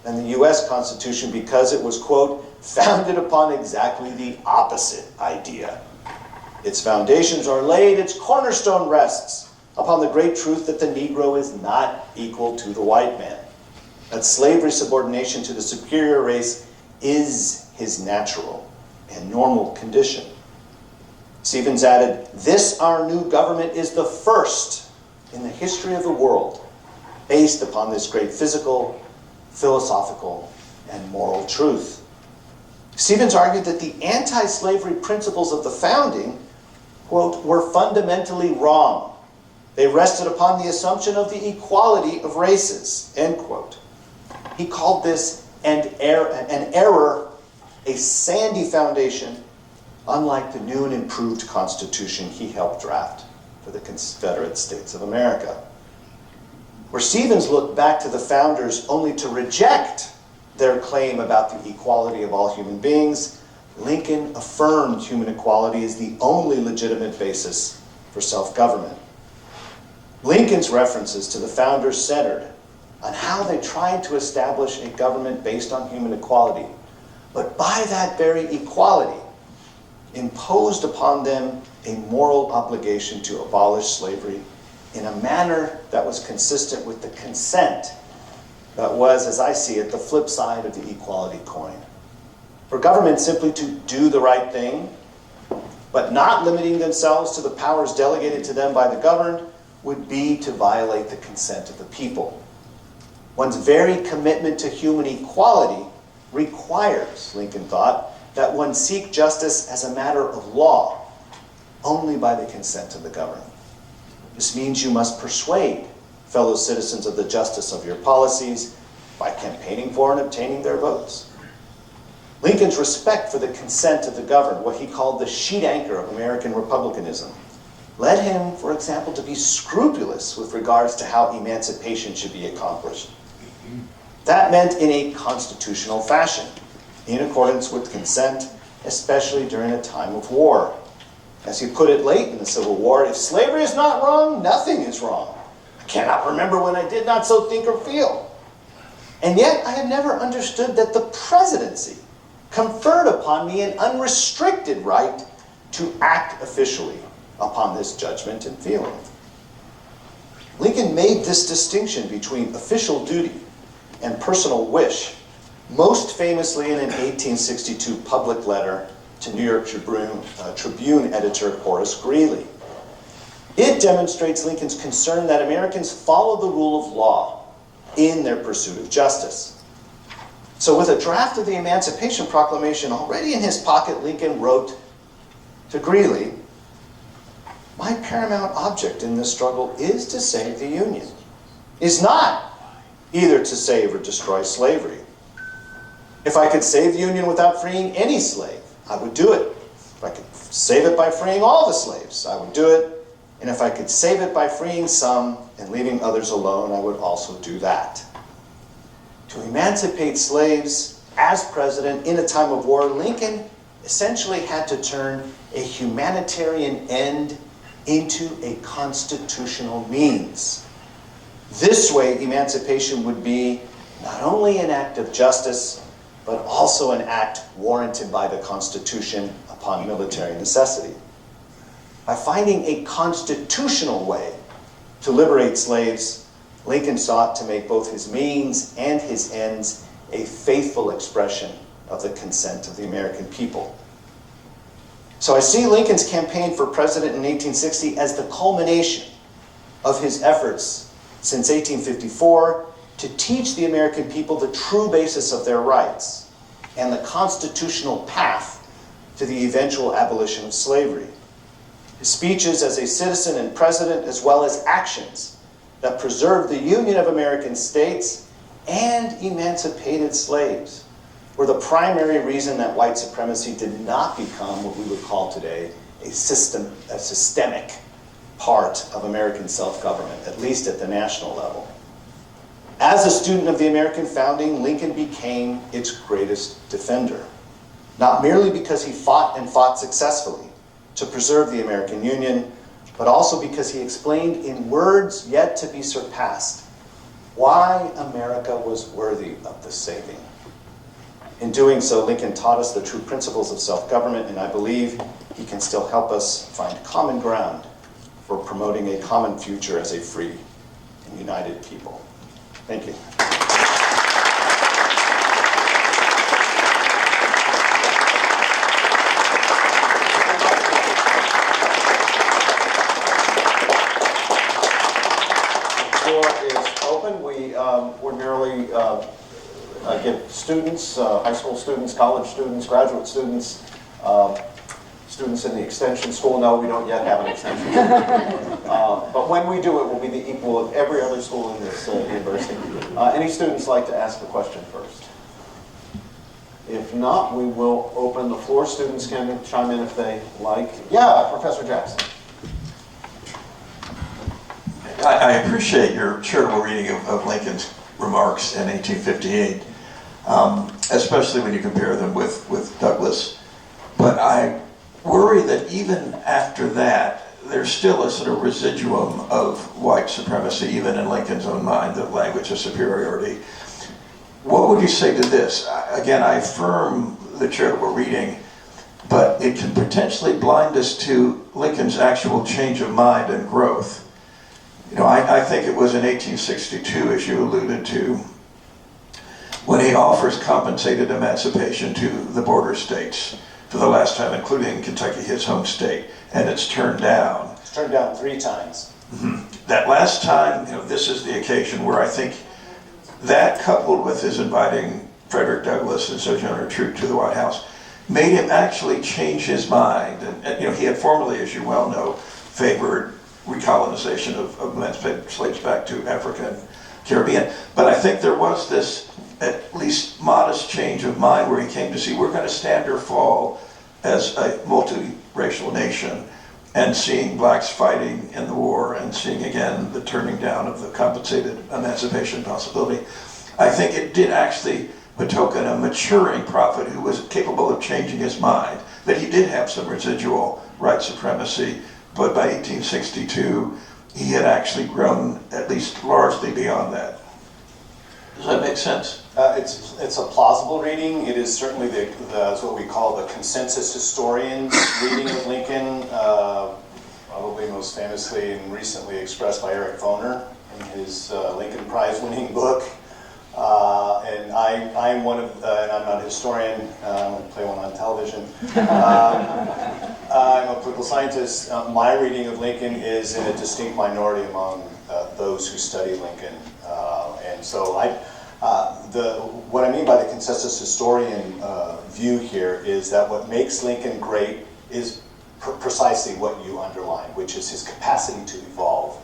than the U.S. Constitution because it was, quote, founded upon exactly the opposite idea. Its foundations are laid, its cornerstone rests upon the great truth that the Negro is not equal to the white man, that slavery subordination to the superior race is his natural and normal condition. Stephens added, this our new government is the first in the history of the world based upon this great physical, philosophical, and moral truth. Stephens argued that the anti-slavery principles of the founding, quote, were fundamentally wrong. They rested upon the assumption of the equality of races, end quote. He called this an error, a sandy foundation, unlike the new and improved Constitution he helped draft. for the Confederate States of America. Where Stevens looked back to the founders only to reject their claim about the equality of all human beings, Lincoln affirmed human equality as the only legitimate basis for self-government. Lincoln's references to the founders centered on how they tried to establish a government based on human equality, but by that very equality, imposed upon them a moral obligation to abolish slavery in a manner that was consistent with the consent that was, as I see it, the flip side of the equality coin. For government simply to do the right thing, but not limiting themselves to the powers delegated to them by the governed, would be to violate the consent of the people. One's very commitment to human equality requires, Lincoln thought, that one seek justice as a matter of law, only by the consent of the governed. This means you must persuade fellow citizens of the justice of your policies by campaigning for and obtaining their votes. Lincoln's respect for the consent of the governed, what he called the sheet anchor of American republicanism, led him, for example, to be scrupulous with regards to how emancipation should be accomplished. That meant in a constitutional fashion, in accordance with consent, especially during a time of war. As he put it late in the Civil War, if slavery is not wrong, nothing is wrong. I cannot remember when I did not so think or feel. And yet I have never understood that the presidency conferred upon me an unrestricted right to act officially upon this judgment and feeling. Lincoln made this distinction between official duty and personal wish, most famously in an 1862 public letter to New York Tribune editor Horace Greeley. It demonstrates Lincoln's concern that Americans follow the rule of law in their pursuit of justice. So with a draft of the Emancipation Proclamation already in his pocket, Lincoln wrote to Greeley, "My paramount object in this struggle is to save the Union, is not either to save or destroy slavery. If I could save the Union without freeing any slave, I would do it. If I could save it by freeing all the slaves, I would do it. And if I could save it by freeing some and leaving others alone, I would also do that." To emancipate slaves as president in a time of war, Lincoln essentially had to turn a humanitarian end into a constitutional means. This way, emancipation would be not only an act of justice, but also an act warranted by the Constitution upon military necessity. By finding a constitutional way to liberate slaves, Lincoln sought to make both his means and his ends a faithful expression of the consent of the American people. So I see Lincoln's campaign for president in 1860 as the culmination of his efforts since 1854 to teach the American people the true basis of their rights and the constitutional path to the eventual abolition of slavery. His speeches as a citizen and president, as well as actions that preserved the Union of American states and emancipated slaves, were the primary reason that white supremacy did not become what we would call today a systemic part of American self-government, at least at the national level. As a student of the American founding, Lincoln became its greatest defender, not merely because he fought and fought successfully to preserve the American Union, but also because he explained in words yet to be surpassed why America was worthy of the saving. In doing so, Lincoln taught us the true principles of self-government, and I believe he can still help us find common ground for promoting a common future as a free and united people. Thank you. We ordinarily give students, high school students, college students, graduate students, students in the extension school. No, we don't yet have an extension school. But when we do, it will be the equal of every other school in this university. Any students like to ask a question first? If not, we will open the floor. Students can chime in if they like. Yeah, Professor Jackson. I appreciate your charitable reading of Lincoln's remarks in 1858, especially when you compare them with Douglas. But I worry that even after that, there's still a sort of residuum of white supremacy, even in Lincoln's own mind, the language of superiority. What would you say to this? Again, I affirm the charitable reading, but it can potentially blind us to Lincoln's actual change of mind and growth. You know, I think it was in 1862, as you alluded to, when he offers compensated emancipation to the border states for the last time, including Kentucky, his home state, and it's turned down. It's turned down 3 times. Mm-hmm. That last time, you know, this is the occasion where I think that, coupled with his inviting Frederick Douglass and Sojourner Truth to the White House, made him actually change his mind. And you know, he had formerly, as you well know, favored recolonization of emancipated slaves back to Africa and Caribbean. But I think there was this at least modest change of mind where he came to see we're going to stand or fall as a multiracial nation, and seeing blacks fighting in the war and seeing again the turning down of the compensated emancipation possibility. I think it did actually betoken a maturing prophet who was capable of changing his mind, that he did have some residual white supremacy, but by 1862 he had actually grown at least largely beyond that. Does that make sense? It's a plausible reading. It is certainly it's what we call the consensus historian's reading of Lincoln, probably most famously and recently expressed by Eric Foner in his Lincoln Prize-winning book. And I'm one of, and I'm not a historian, I'm going to play one on television. I'm a political scientist. My reading of Lincoln is in a distinct minority among those who study Lincoln. And so what I mean by the consensus historian view here is that what makes Lincoln great is precisely what you underline, which is his capacity to evolve.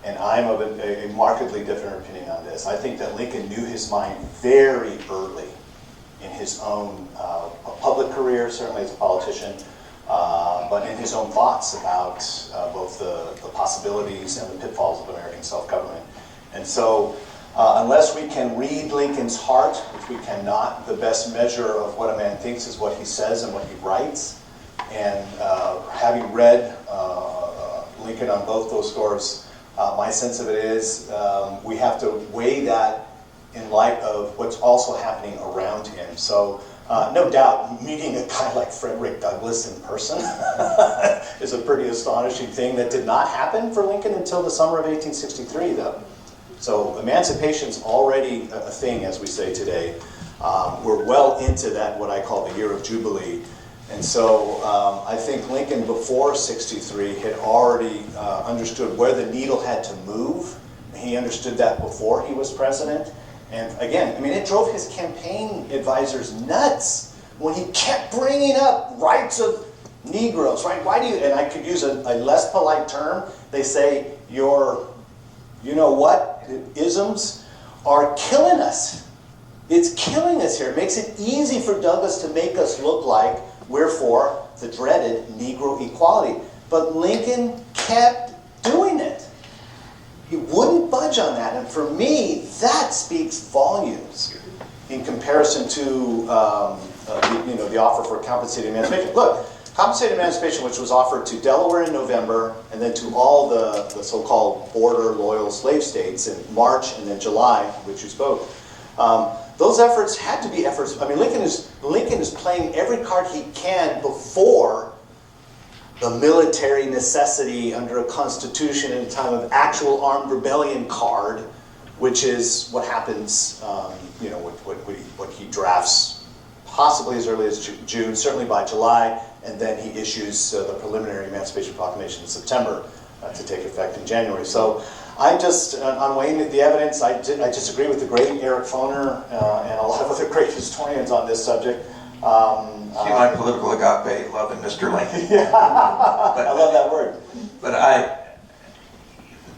And I'm of a markedly different opinion on this. I think that Lincoln knew his mind very early in his own public career, certainly as a politician, but in his own thoughts about both the possibilities and the pitfalls of American self-government. And so, unless we can read Lincoln's heart, which we cannot, the best measure of what a man thinks is what he says and what he writes. And having read Lincoln on both those scores, my sense of it is we have to weigh that in light of what's also happening around him. So no doubt, meeting a guy like Frederick Douglass in person is a pretty astonishing thing that did not happen for Lincoln until the summer of 1863, though. So emancipation's already a thing, as we say today. We're well into that, what I call the year of Jubilee. And so I think Lincoln before 63 had already understood where the needle had to move. He understood that before he was president. And again, I mean, it drove his campaign advisors nuts when he kept bringing up rights of Negroes, right? Why do you, and I could use a less polite term, they say your, you know what, isms are killing us. It's killing us here. It makes it easy for Douglass to make us look like we're for the dreaded Negro equality. But Lincoln kept doing it. He wouldn't budge on that. And for me, that speaks volumes in comparison to the offer for compensated emancipation. Look, compensated emancipation, which was offered to Delaware in November, and then to all the so-called border loyal slave states in March and then July, which you spoke. Those efforts had to be efforts. I mean, Lincoln is playing every card he can before the military necessity under a constitution in a time of actual armed rebellion card, which is what happens, what he drafts possibly as early as June, certainly by July, and then he issues the preliminary Emancipation Proclamation in September to take effect in January. So I just, on weighing the evidence, I disagree with the great Eric Foner and a lot of other great historians on this subject. See my political agape, loving Mr. Lincoln. Yeah, I love that word. But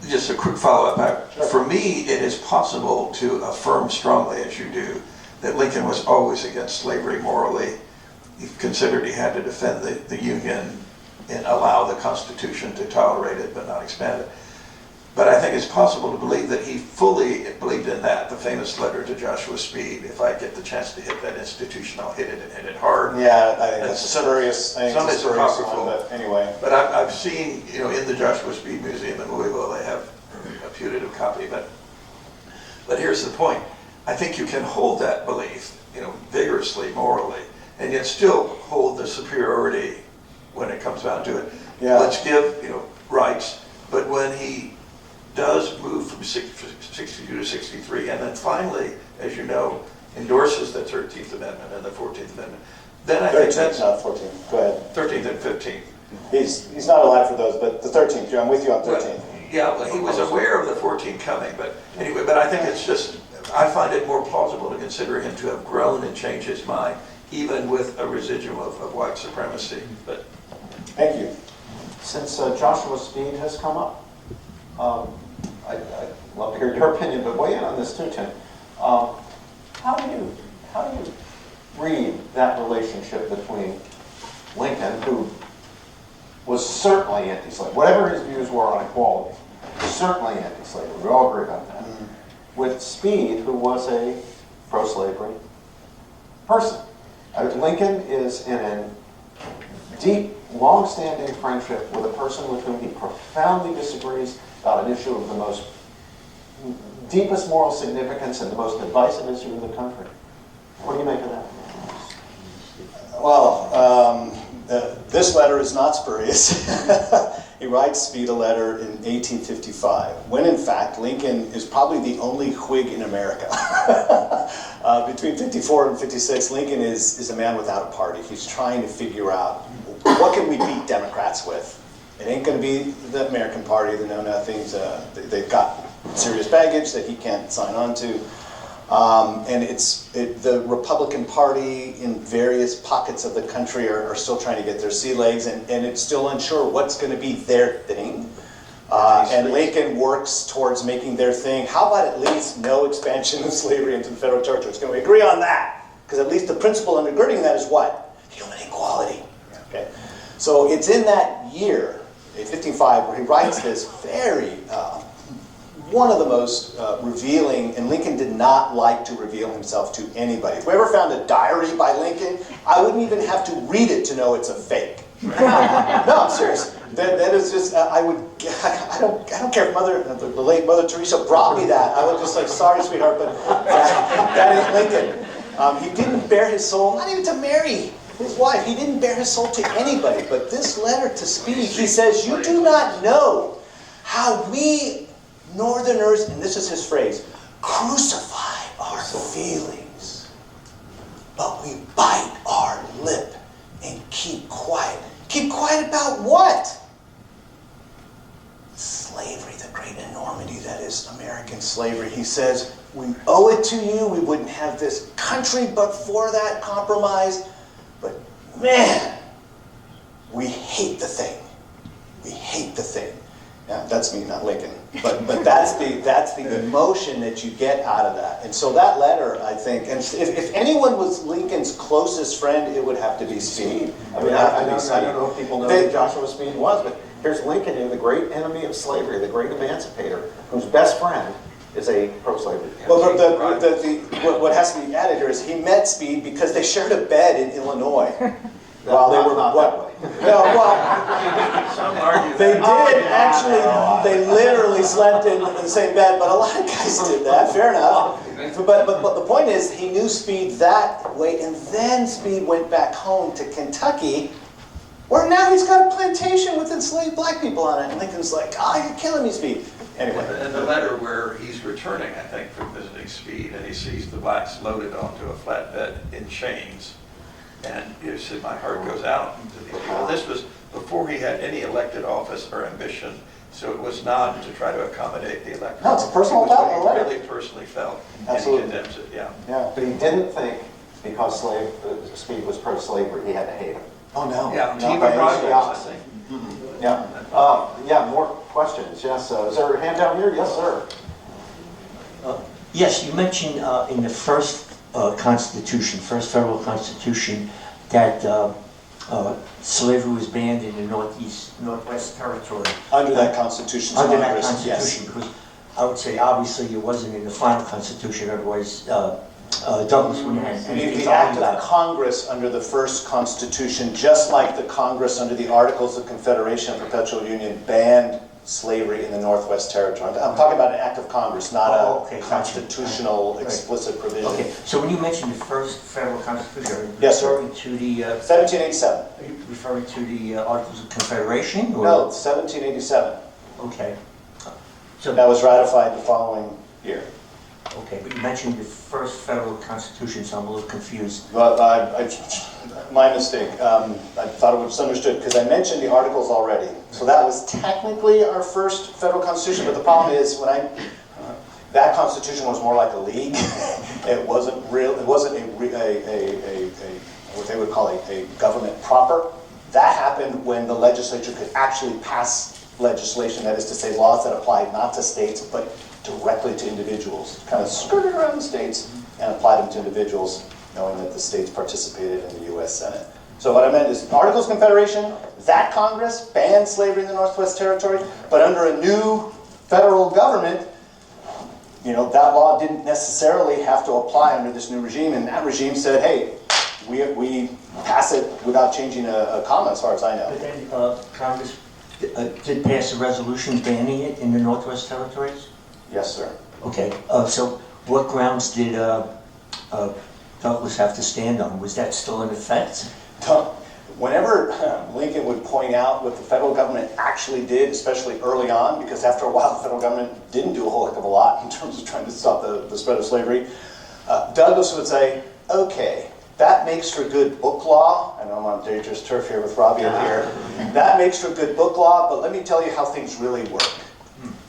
just a quick follow-up. Sure. For me, it is possible to affirm strongly, as you do, that Lincoln was always against slavery morally. He considered he had to defend the Union and allow the Constitution to tolerate it but not expand it. But I think it's possible to believe that he fully believed in that. The famous letter to Joshua Speed, if I get the chance to hit that institution, I'll hit it and hit it hard. Yeah, I think that's a spurious thing. Some is apocryphal. But anyway. But I've seen, in the Joshua Speed Museum in Louisville, they have a putative copy. But here's the point. I think you can hold that belief, vigorously, morally, and yet still hold the superiority when it comes down to it. Yeah. Let's give, rights. But when he does move from 62 to 63, and then finally, as you know, endorses the 13th Amendment and the 14th Amendment, then I think 13th, that's... not 14th. Go ahead. 13th and 15th. He's not alive for those, but the 13th. I'm with you on 13th. Well, he was aware of the 14th coming, but anyway, but I think it's just, I find it more plausible to consider him to have grown and changed his mind, even with a residuum of white supremacy. But thank you. Since Joshua Speed has come up, I'd love to hear your opinion, but weigh in on this too, Tim. How do you read that relationship between Lincoln, who was certainly anti-slavery, whatever his views were on equality, certainly anti-slavery, we all agree on that, with Speed, who was a pro-slavery person? Lincoln is in a deep, long-standing friendship with a person with whom he profoundly disagrees about an issue of the most deepest moral significance and the most divisive issue in the country. What do you make of that? Well, this letter is not spurious. He writes Speed a letter in 1855, when in fact Lincoln is probably the only Whig in America. Between 54 and 56, Lincoln is a man without a party. He's trying to figure out, what can we beat Democrats with? It ain't going to be the American Party, the know-nothings. They've got serious baggage that he can't sign on to. And the Republican Party in various pockets of the country are still trying to get their sea legs, and it's still unsure what's going to be their thing. And Lincoln works towards making their thing. How about at least no expansion of slavery into the federal territories? Can we agree on that? Because at least the principle undergirding that is what? Human equality. Okay. So it's in that year, 55, where he writes this very, one of the most revealing, and Lincoln did not like to reveal himself to anybody. If we ever found a diary by Lincoln, I wouldn't even have to read it to know it's a fake. No, I'm serious. That is just, I don't care if the late Mother Teresa brought me that. I was just like, sorry, sweetheart, but that ain't Lincoln. He didn't bare his soul, not even to Mary, his wife. He didn't bare his soul to anybody. But this letter to Speed, he says, you do not know how we Northerners, and this is his phrase, crucify our feelings, but we bite our lip and keep quiet. Keep quiet about what? Slavery, the great enormity that is American slavery. He says, we owe it to you. We wouldn't have this country but for that compromise. But man, we hate the thing. We hate the thing. Yeah, that's me, not Lincoln. But that's the emotion that you get out of that. And so that letter, I think, and if anyone was Lincoln's closest friend, it would have to be Speed. I don't know if people know who Joshua Speed was, but here's Lincoln, the great enemy of slavery, the great emancipator, whose best friend is a pro-slavery. Well, what has to be added here is he met Speed because they shared a bed in Illinois. While they were not that way. No, well, some argue they did actually. They literally slept in the same bed, but a lot of guys did that. Fair enough. But the point is, he knew Speed that way, and then Speed went back home to Kentucky, where now he's got a plantation with enslaved black people on it. And Lincoln's like, you're killing me, Speed. Anyway. And the letter where he's returning, I think, from visiting Speed, and he sees the blacks loaded onto a flatbed in chains. And you said, my heart goes out to these people. This was before he had any elected office or ambition, so it was not to try to accommodate the electorate. No, it's a personal It was what letter. he really personally felt. Absolutely. And he condemns it, yeah. Yeah, but he didn't think because Speed was pro-slavery, he had to hate him. Oh no. Yeah, No, team but of it's the rivals, I opposite. think. Yeah, more questions. Yes, is there a hand down here? Yes, sir. Yes, you mentioned in the first Constitution, first federal Constitution, that slavery was banned in the Northwest Territory. Under that Constitution's Under that Congress, yes. Constitution, because I would say obviously it wasn't in the final Constitution, otherwise Douglas wouldn't have anything The to Act argue of about. Congress under the first Constitution, just like the Congress under the Articles of Confederation and Perpetual Union, banned slavery in the Northwest Territory. I'm talking about an Act of Congress, not a constitutional Right. explicit provision. Okay, so when you mentioned the first federal Constitution, are you Yes, sir. referring to the, 1787. are you referring to the Articles of Confederation? Or? No, 1787. Okay. So That was ratified the following year. okay, but you mentioned the first federal Constitution, so I'm a little confused. But my mistake. I thought it was understood because I mentioned the Articles already. So that was technically our first federal Constitution. But the problem is that Constitution was more like a league. It wasn't real. It wasn't what they would call a government proper. That happened when the legislature could actually pass legislation, that is to say, laws that applied not to states but directly to individuals. Kind of skirted around the states and applied them to individuals, knowing that the states participated in the U.S. Senate. So what I meant is Articles of Confederation, that Congress banned slavery in the Northwest Territory, but under a new federal government, that law didn't necessarily have to apply under this new regime, and that regime said, hey, we pass it without changing a comma, as far as I know. But then Congress did pass a resolution banning it in the Northwest Territories? Yes, sir. Okay, so what grounds did Douglas have to stand on? Was that still in effect? Whenever Lincoln would point out what the federal government actually did, especially early on, because after a while the federal government didn't do a whole heck of a lot in terms of trying to stop the spread of slavery, Douglas would say, okay, that makes for good book law. I know I'm on dangerous turf here with Robbie up here. That makes for good book law, but let me tell you how things really work.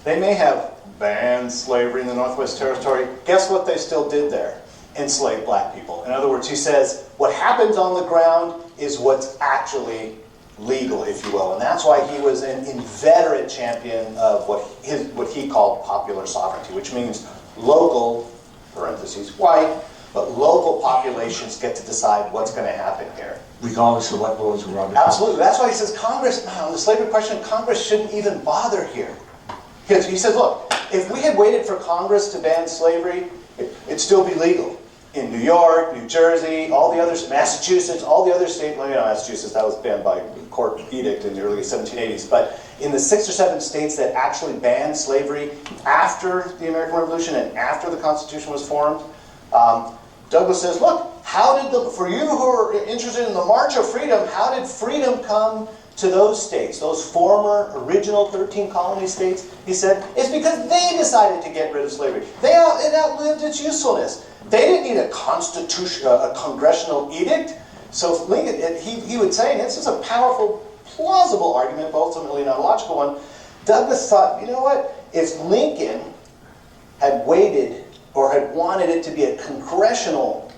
They may have banned slavery in the Northwest Territory. Guess what they still did there? Enslaved black people. In other words, he says, what happens on the ground is what's actually legal, if you will. And that's why he was an inveterate champion of what he called popular sovereignty, which means local, parentheses, white, but local populations get to decide what's going to happen here. Regardless of what laws were on the Absolutely. That's why he says Congress, on the slavery question, Congress shouldn't even bother here. Because he says, look, if we had waited for Congress to ban slavery, it'd still be legal. In New York, New Jersey, all the others, Massachusetts, all the other states, Massachusetts, that was banned by court edict in the early 1780s, but in the 6 or 7 states that actually banned slavery after the American Revolution and after the Constitution was formed, Douglas says, look, for you who are interested in the March of Freedom, how did freedom come to those states, those former original 13 colony states? He said, it's because they decided to get rid of slavery. It outlived its usefulness. They didn't need a congressional edict. So Lincoln, he would say, and this is a powerful, plausible argument, but ultimately not a logical one, Douglas thought, you know what, if Lincoln had waited or had wanted it to be a congressional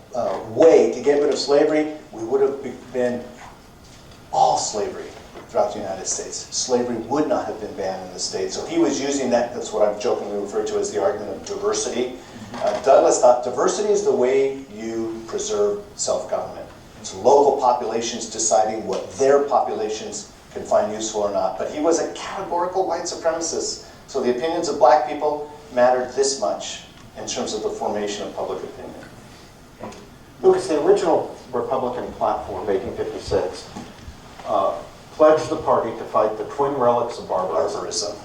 way to get rid of slavery, we would have been all slavery throughout the United States. Slavery would not have been banned in the states. So he was using that's what I've jokingly referred to as the argument of diversity. Douglas thought diversity is the way you preserve self-government. It's local populations deciding what their populations can find useful or not. But he was a categorical white supremacist. So the opinions of black people mattered this much in terms of the formation of public opinion. Lucas, the original Republican platform, 1856, pledged the party to fight the twin relics of barbarism.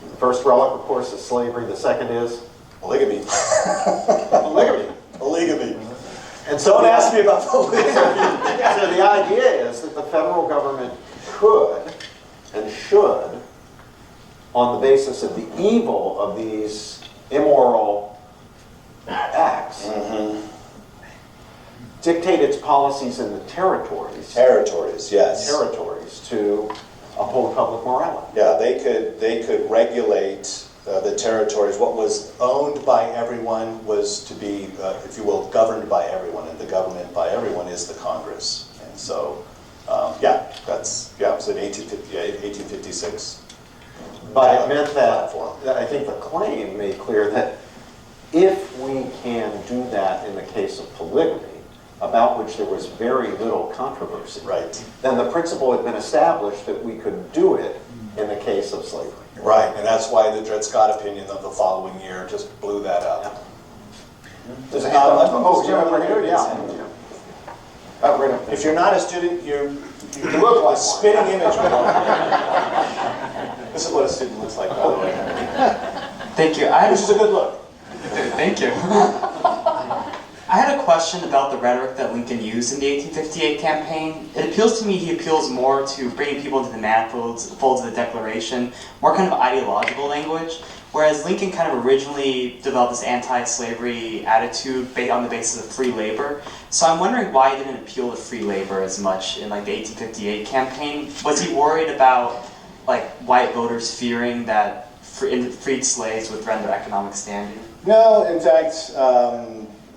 The first relic, of course, is slavery. The second is polygamy. Polygamy. And so don't ask me about polygamy. So the idea is that the federal government could and should, on the basis of the evil of these immoral acts, dictate its policies in the territories. Territories, yes. Territories to uphold public morality. Yeah, they could regulate the territories. What was owned by everyone was to be, if you will, governed by everyone, and the government by everyone is the Congress. And so, it was in 1856. But it meant that, I think the claim made clear that if we can do that in the case of polygamy, about which there was very little controversy. Right. Then the principle had been established that we could do it in the case of slavery. Right, and that's why the Dred Scott opinion of the following year just blew that up. There's a hand up. Oh, yeah, right right here, yeah. Right up. If you're not a student, you look like one. spitting image. This is what a student looks like, by the way. Thank you. This is a good look. Thank you. I had a question about the rhetoric that Lincoln used in the 1858 campaign. It appeals to me he appeals more to bringing people into the manifolds, the folds of the Declaration, more kind of ideological language, whereas Lincoln kind of originally developed this anti-slavery attitude on the basis of free labor. So I'm wondering why he didn't appeal to free labor as much in like the 1858 campaign. Was he worried about like white voters fearing that freed slaves would threaten their economic standing? No, in fact,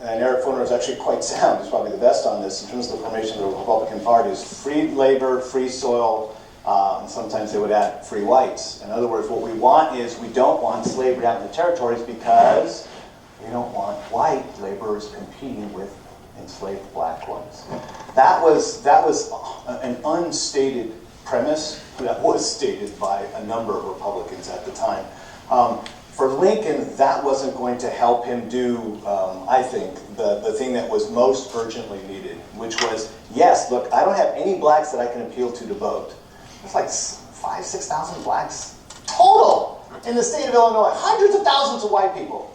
and Eric Foner is actually quite sound. He's probably the best on this in terms of the formation of the Republican Party. Is free labor, free soil, and sometimes they would add free whites. In other words, what we want is we don't want slavery out in the territories because we don't want white laborers competing with enslaved black ones. That was an unstated premise that was stated by a number of Republicans at the time. For Lincoln, that wasn't going to help him do, I think, the thing that was most urgently needed, which was, yes, look, I don't have any blacks that I can appeal to vote. There's like 5,000, 6,000 blacks total in the state of Illinois. Hundreds of thousands of white people.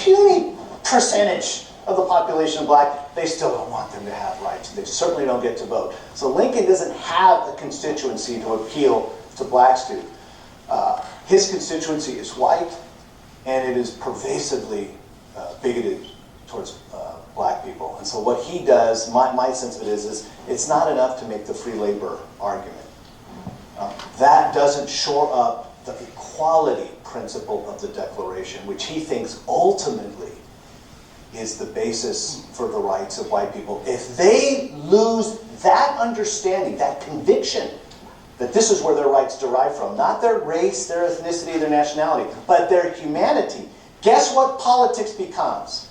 Puny percentage of the population black. They still don't want them to have rights. They certainly don't get to vote. So Lincoln doesn't have a constituency to appeal to blacks to. His constituency is white, and it is pervasively bigoted towards black people. And so what he does, my sense of it is it's not enough to make the free labor argument. That doesn't shore up the equality principle of the Declaration, which he thinks ultimately is the basis for the rights of white people. If they lose that understanding, that conviction, that this is where their rights derive from, not their race, their ethnicity, their nationality, but their humanity. Guess what politics becomes?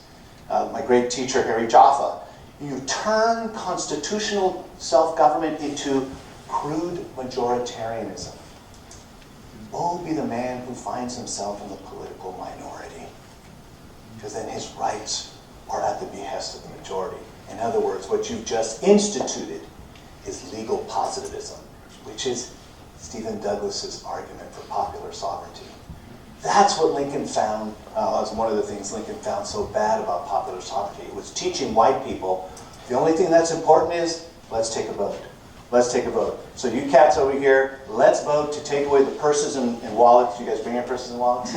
My great teacher, Harry Jaffa, you turn constitutional self-government into crude majoritarianism. Woe be the man who finds himself in the political minority, because then his rights are at the behest of the majority. In other words, what you've just instituted is legal positivism, which is Stephen Douglas's argument for popular sovereignty. That's what Lincoln found, as one of the things Lincoln found so bad about popular sovereignty. It was teaching white people, the only thing that's important is, let's take a vote. Let's take a vote. So you cats over here, let's vote to take away the purses and wallets. You guys bring your purses and wallets?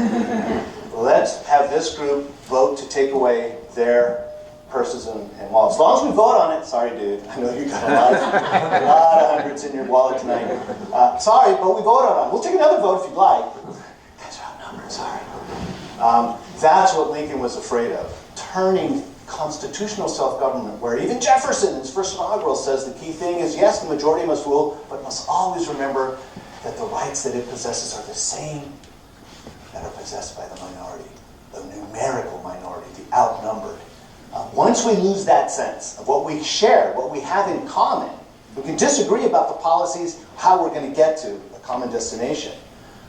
Let's have this group vote to take away their purses and wallets. As long as we vote on it, sorry dude, I know you got a lot of hundreds in your wallet tonight. Sorry, but we voted on it. We'll take another vote if you'd like. Guys are outnumbered, sorry. That's what Lincoln was afraid of. Turning constitutional self-government, where even Jefferson in his first inaugural says the key thing is, yes, the majority must rule, but must always remember that the rights that it possesses are the same that are possessed by the minority, the numerical minority, the outnumbered. Once we lose that sense of what we share, what we have in common, we can disagree about the policies, how we're going to get to a common destination.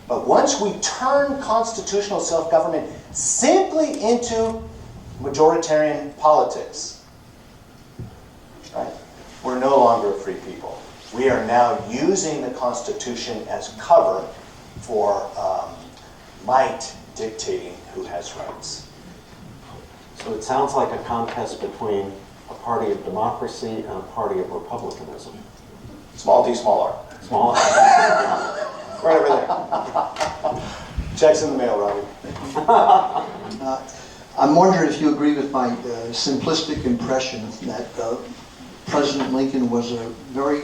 But once we turn constitutional self-government simply into majoritarian politics, right? We're no longer a free people. We are now using the Constitution as cover for might dictating who has rights. So it sounds like a contest between a party of democracy and a party of republicanism. Small d, small r. Small. Right over there. Checks in the mail, Robbie. I'm wondering if you agree with my simplistic impression that President Lincoln was a very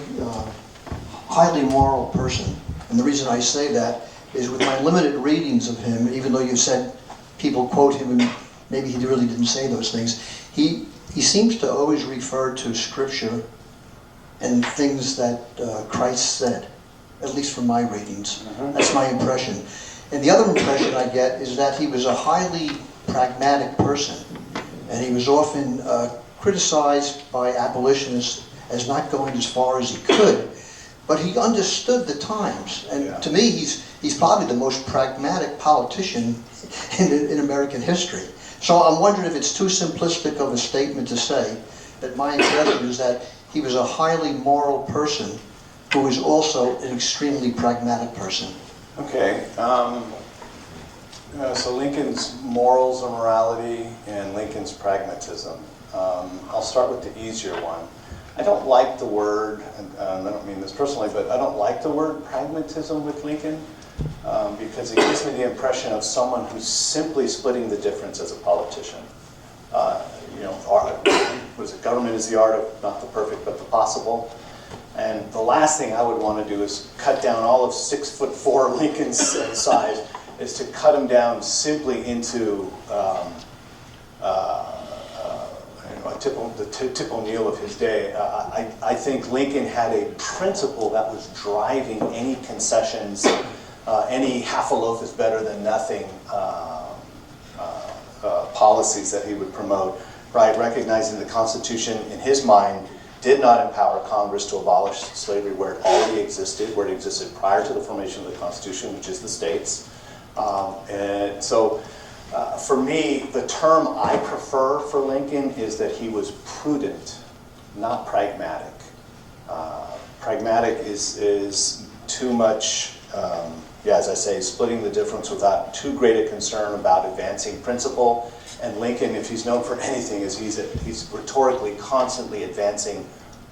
highly moral person. And the reason I say that is with my limited readings of him, even though you said people quote him and maybe he really didn't say those things, he seems to always refer to Scripture and things that Christ said, at least from my readings. That's my impression. And the other impression I get is that he was a highly pragmatic person, and he was often criticized by abolitionists as not going as far as he could, but he understood the times. And to me, he's probably the most pragmatic politician in American history. So I'm wondering if it's too simplistic of a statement to say that my impression is that he was a highly moral person who was also an extremely pragmatic person. Okay. So Lincoln's morals or morality and Lincoln's pragmatism. I'll start with the easier one. I don't like the word, and I don't mean this personally, but I don't like the word pragmatism with Lincoln because it gives me the impression of someone who's simply splitting the difference as a politician. Government is the art of not the perfect but the possible. And the last thing I would want to do is cut down all of 6'4" Lincoln's size, is to cut him down simply into the Tip O'Neill of his day. I think Lincoln had a principle that was driving any concessions, any half a loaf is better than nothing policies that he would promote, right? Recognizing the Constitution, in his mind, did not empower Congress to abolish slavery where it already existed, where it existed prior to the formation of the Constitution, which is the states. And so, for me, the term I prefer for Lincoln is that he was prudent, not pragmatic. Pragmatic is too much, as I say, splitting the difference without too great a concern about advancing principle. And Lincoln, if he's known for anything, is he's rhetorically constantly advancing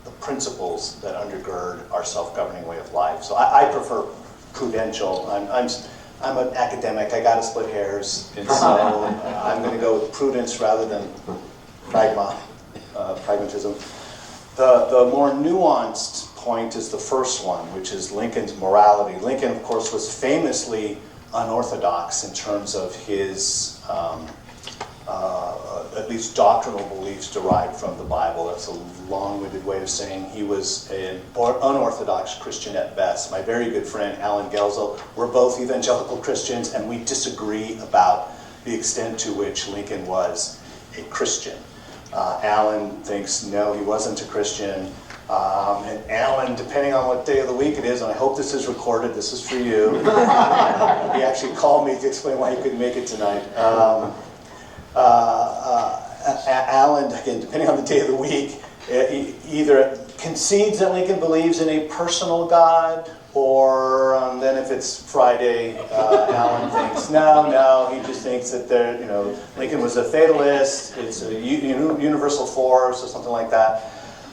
the principles that undergird our self-governing way of life. So I prefer prudential. I'm an academic. I got to split hairs, and so I'm going to go with prudence rather than pragmatism. The more nuanced point is the first one, which is Lincoln's morality. Lincoln, of course, was famously unorthodox in terms of his at least doctrinal beliefs derived from the Bible. That's a long-winded way of saying he was an unorthodox Christian at best. My very good friend Alan Gelzel, we're both evangelical Christians, and we disagree about the extent to which Lincoln was a Christian. Alan thinks, no, he wasn't a Christian. And Alan, depending on what day of the week it is, and I hope this is recorded, this is for you. He actually called me to explain why he couldn't make it tonight. Alan, again, depending on the day of the week, he either concedes that Lincoln believes in a personal God, or then if it's Friday, Alan thinks, no, he just thinks that Lincoln was a fatalist, it's a universal force, or something like that.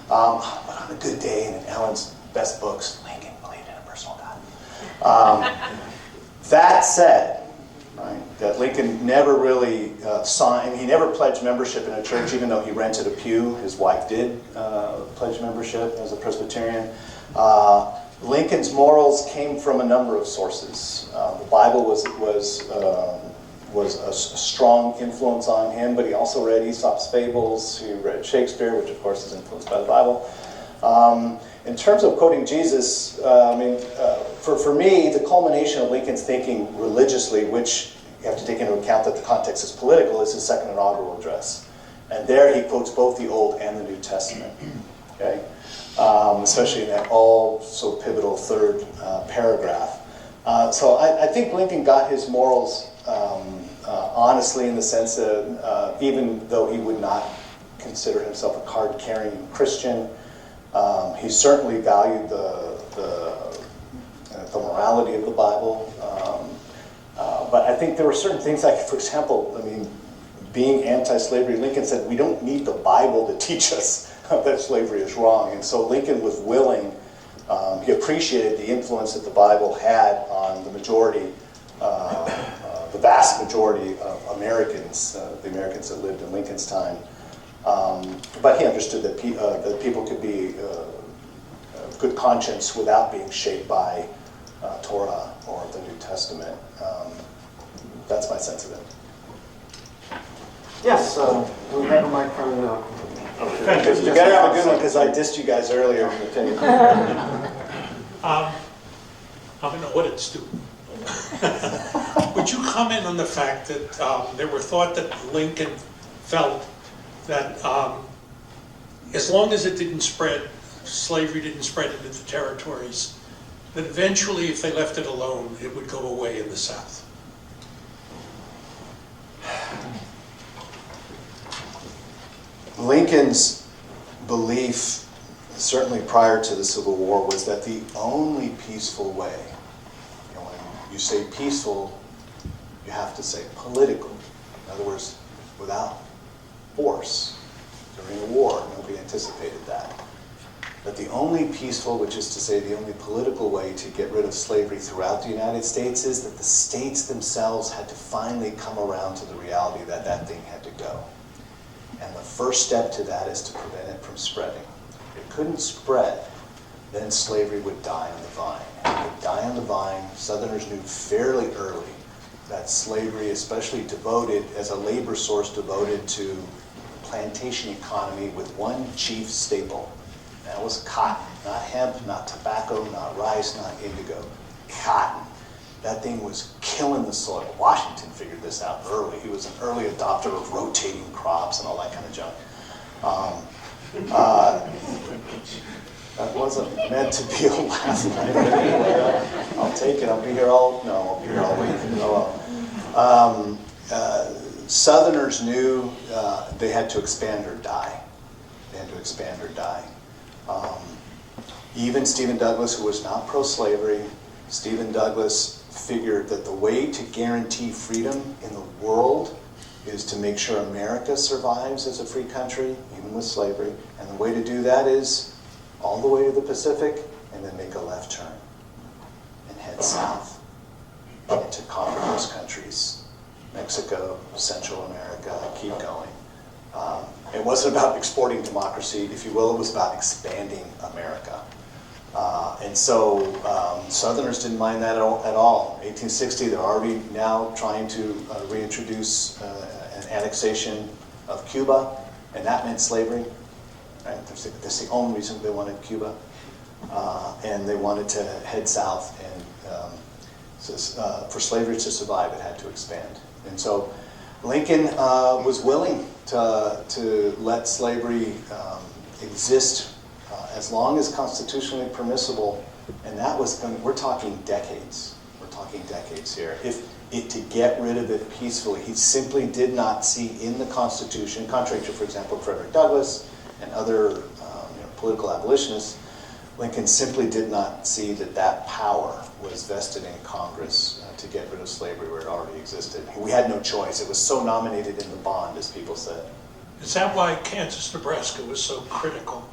But on a good day, and in Alan's best books, Lincoln believed in a personal God. That said, right, that Lincoln never really signed, he never pledged membership in a church, even though he rented a pew. His wife did pledge membership as a Presbyterian. Lincoln's morals came from a number of sources. The Bible was a strong influence on him, but he also read Aesop's fables, he read Shakespeare, which of course is influenced by the Bible. In terms of quoting Jesus, for me, the culmination of Lincoln's thinking religiously, which you have to take into account that the context is political, is his second inaugural address. And there he quotes both the Old and the New Testament, okay? Especially in that all so pivotal third paragraph. So I think Lincoln got his morals honestly, in the sense that even though he would not consider himself a card-carrying Christian, he certainly valued the morality of the Bible. But I think there were certain things, like, for example, being anti-slavery, Lincoln said, we don't need the Bible to teach us that slavery is wrong. And so Lincoln was willing, he appreciated the influence that the Bible had on the majority, the vast majority of Americans, the Americans that lived in Lincoln's time. But he understood that people could be of good conscience without being shaped by Torah or the New Testament. That's my sense of it. Yes, we have a microphone now. You better have a good one, because I dissed you guys earlier. I'm an audit student. Would you comment on the fact that there were thought that Lincoln felt that as long as it didn't spread, slavery didn't spread into the territories, that eventually, if they left it alone, it would go away in the South. Lincoln's belief, certainly prior to the Civil War, was that the only peaceful way, when you say peaceful, you have to say political. In other words, without force. During a war, nobody anticipated that. But the only peaceful, which is to say the only political way to get rid of slavery throughout the United States, is that the states themselves had to finally come around to the reality that that thing had to go. And the first step to that is to prevent it from spreading. If it couldn't spread, then slavery would die on the vine. And it would die on the vine. Southerners knew fairly early that slavery, especially devoted as a labor source devoted to plantation economy with one chief staple. That was cotton, not hemp, not tobacco, not rice, not indigo, cotton. That thing was killing the soil. Washington figured this out early. He was an early adopter of rotating crops and all that kind of junk. That wasn't meant to be a laugh. I'll take it. I'll be here all week. Oh well. Southerners knew they had to expand or die. They had to expand or die. Even Stephen Douglas, who was not pro-slavery, Stephen Douglas figured that the way to guarantee freedom in the world is to make sure America survives as a free country, even with slavery. And the way to do that is all the way to the Pacific and then make a left turn and head south and to conquer those countries. Mexico, Central America, keep going. It wasn't about exporting democracy, if you will, it was about expanding America. And so Southerners didn't mind that at all. 1860, they're already now trying to reintroduce an annexation of Cuba, and that meant slavery. Right? That's the only reason they wanted Cuba. And they wanted to head south, and for slavery to survive, it had to expand. And so Lincoln was willing to let slavery exist as long as constitutionally permissible, and that was, we're talking decades. We're talking decades here. To get rid of it peacefully, he simply did not see in the Constitution, contrary to, for example, Frederick Douglass and other political abolitionists, Lincoln simply did not see that power was vested in Congress to get rid of slavery where it already existed. We had no choice. It was so nominated in the bond, as people said. Is that why Kansas, Nebraska was so critical?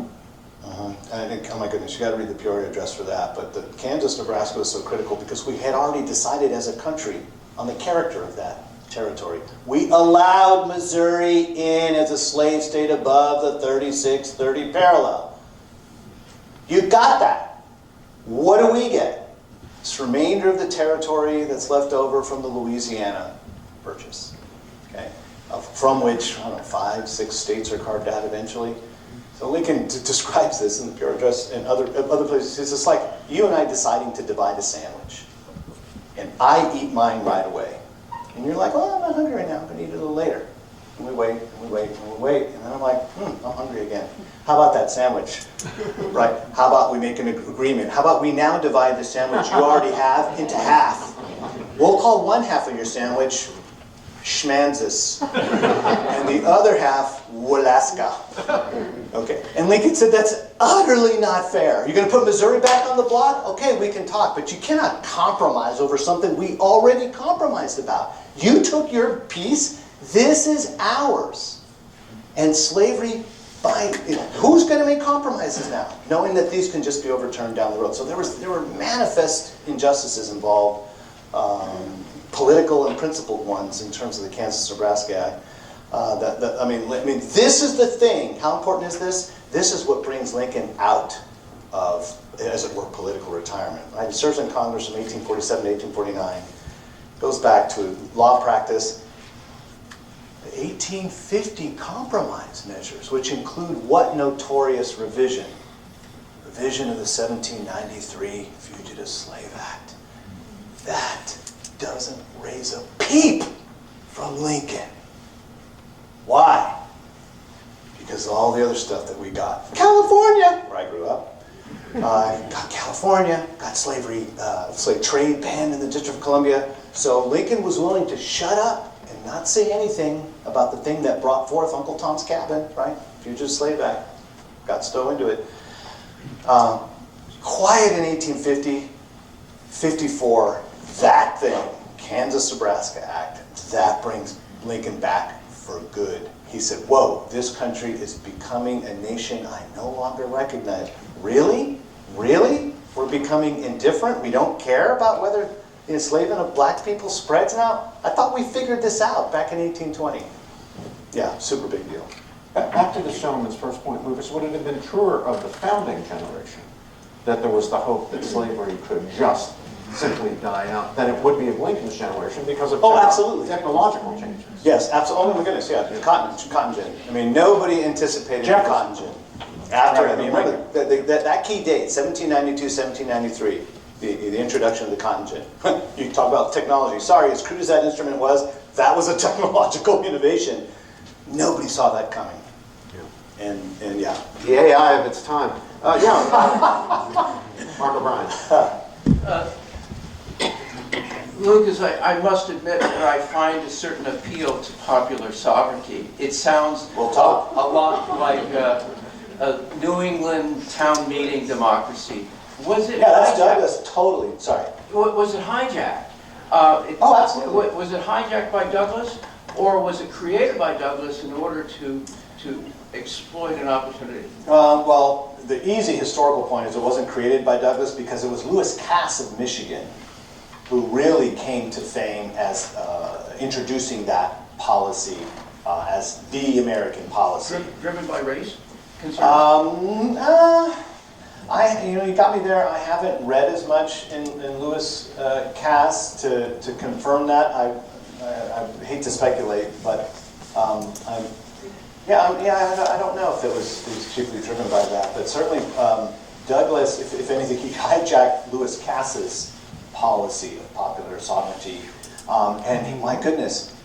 I think, oh my goodness, you got to read the Peoria Address for that. But the Kansas, Nebraska was so critical because we had already decided as a country on the character of that territory. We allowed Missouri in as a slave state above the 36-30 parallel. You got that. What do we get? This remainder of the territory that's left over from the Louisiana Purchase, okay, from which, I don't know, 5, 6 states are carved out eventually. So Lincoln describes this in the Peoria Address and other places. It's just like you and I deciding to divide a sandwich. And I eat mine right away. And you're like, oh, I'm not hungry right now. I'm going to eat it a little later. And we wait, and we wait, and we wait. And then I'm like, I'm hungry again. How about that sandwich? Right? How about we make an agreement? How about we now divide the sandwich you already have into half? We'll call one half of your sandwich Schmanzus, and the other half Walaska. Okay, and Lincoln said that's utterly not fair. You're going to put Missouri back on the block? Okay, we can talk, but you cannot compromise over something we already compromised about. You took your piece, this is ours. And slavery, who's going to make compromises now, knowing that these can just be overturned down the road? So there were manifest injustices involved. Political and principled ones in terms of the Kansas-Nebraska Act. I mean, this is the thing. How important is this? This is what brings Lincoln out of, as it were, political retirement. Right? He serves in Congress from 1847 to 1849. Goes back to law practice. The 1850 compromise measures, which include what notorious revision? Revision of the 1793 Fugitive Slave Act. That doesn't raise a peep from Lincoln. Why? Because because of all the other stuff that we got. California, where I grew up, got California, got slavery, slave trade banned in the District of Columbia. So Lincoln was willing to shut up and not say anything about the thing that brought forth Uncle Tom's Cabin, right? Fugitive Slave Act. Got so into it. Quiet in 1850, 54, that thing, Kansas-Nebraska Act, that brings Lincoln back for good. He said, whoa, this country is becoming a nation I no longer recognize. Really? Really? We're becoming indifferent? We don't care about whether the enslavement of black people spreads now? I thought we figured this out back in 1820. Yeah, super big deal. Back to the gentleman's first point, Lucas, would it have been truer of the founding generation that there was the hope that slavery could just simply die out than it would be of Lincoln's generation because of absolutely. technological changes? Yes, absolutely. Oh my goodness, yeah, the cotton gin. I mean, nobody anticipated the cotton gin. After, I mean, remember that key date, 1792, 1793, the introduction of the cotton gin. You talk about technology. Sorry, as crude as that instrument was, that was a technological innovation. Nobody saw that coming. Yeah. And yeah. The AI of its time. Mark O'Brien. Lucas, I must admit that I find a certain appeal to popular sovereignty. It sounds We'll talk. a lot like a New England town meeting democracy. Was it? Yeah, that's Douglas, totally. Sorry. Was it hijacked? Absolutely. Was it hijacked by Douglas, or was it created by Douglas in order to exploit an opportunity? Well, the easy historical point is it wasn't created by Douglas because it was Lewis Cass of Michigan who really came to fame as introducing that policy as the American policy. Driven by race concerns? You got me there. I haven't read as much in Lewis Cass to confirm that. I hate to speculate, but I don't know if it was chiefly driven by that. But certainly Douglas, if anything, he hijacked Lewis Cass's policy of popular sovereignty. And my goodness,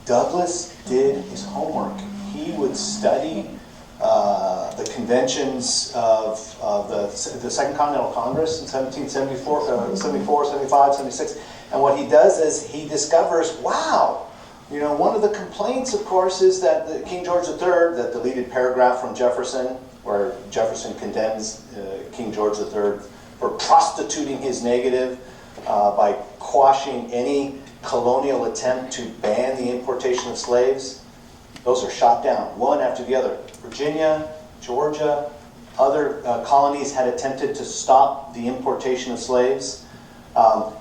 Douglas did his homework. He would study the conventions of the Second Continental Congress in 1774, 74, 75, 76. And what he does is he discovers, wow, one of the complaints, of course, is that King George III, that deleted paragraph from Jefferson, where Jefferson condemns King George III for prostituting his negative by quashing any colonial attempt to ban the importation of slaves. Those are shot down, one after the other. Virginia, Georgia, other colonies had attempted to stop the importation of slaves.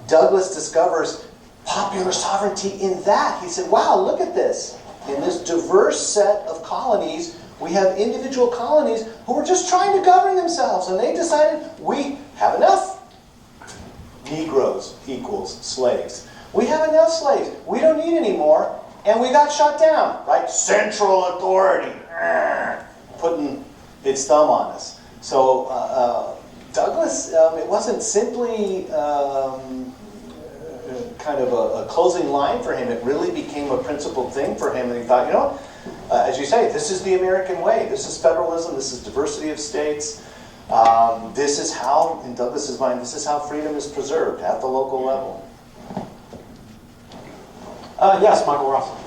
Douglas discovers popular sovereignty in that. He said, wow, look at this. In this diverse set of colonies, we have individual colonies who are just trying to govern themselves, and they decided, we have enough. Negroes equals slaves. We have enough slaves. We don't need any more. And we got shut down, right? Central authority, putting its thumb on us. So Douglas, it wasn't simply kind of a closing line for him. It really became a principled thing for him. And he thought, as you say, this is the American way. This is federalism. This is diversity of states. This is how, in Douglas's mind, this is how freedom is preserved at the local level. Yes, Michael Russell.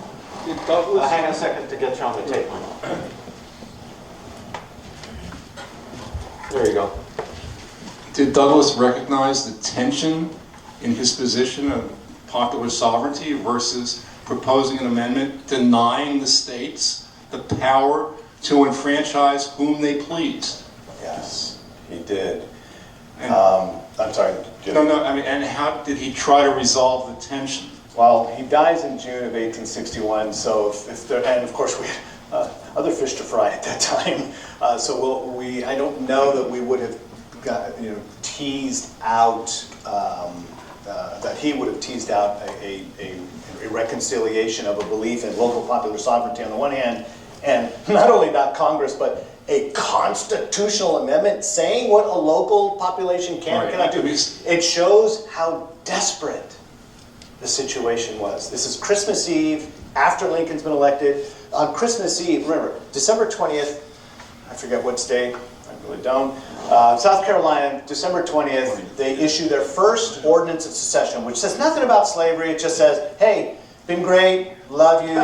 Did Douglas, Hang on a second to get you on the tape. There you go. did Douglas recognize the tension in his position of popular sovereignty versus proposing an amendment denying the states the power to enfranchise whom they pleased? Yes, he did. And, I'm sorry, Jim. no, I mean, and how did he try to resolve the tension? Well, he dies in June of 1861, so if there, and of course we had other fish to fry at that time, so I don't know that we would have got, teased out, that he would have teased out a reconciliation of a belief in local popular sovereignty on the one hand, and not only not Congress, but a constitutional amendment saying what a local population can or cannot do. It shows how desperate the situation was. This is Christmas Eve, after Lincoln's been elected. On Christmas Eve, remember, December 20th, forget what state, I really don't. South Carolina, December 20th, they issue their first ordinance of secession, which says nothing about slavery. It just says, hey, been great, love you,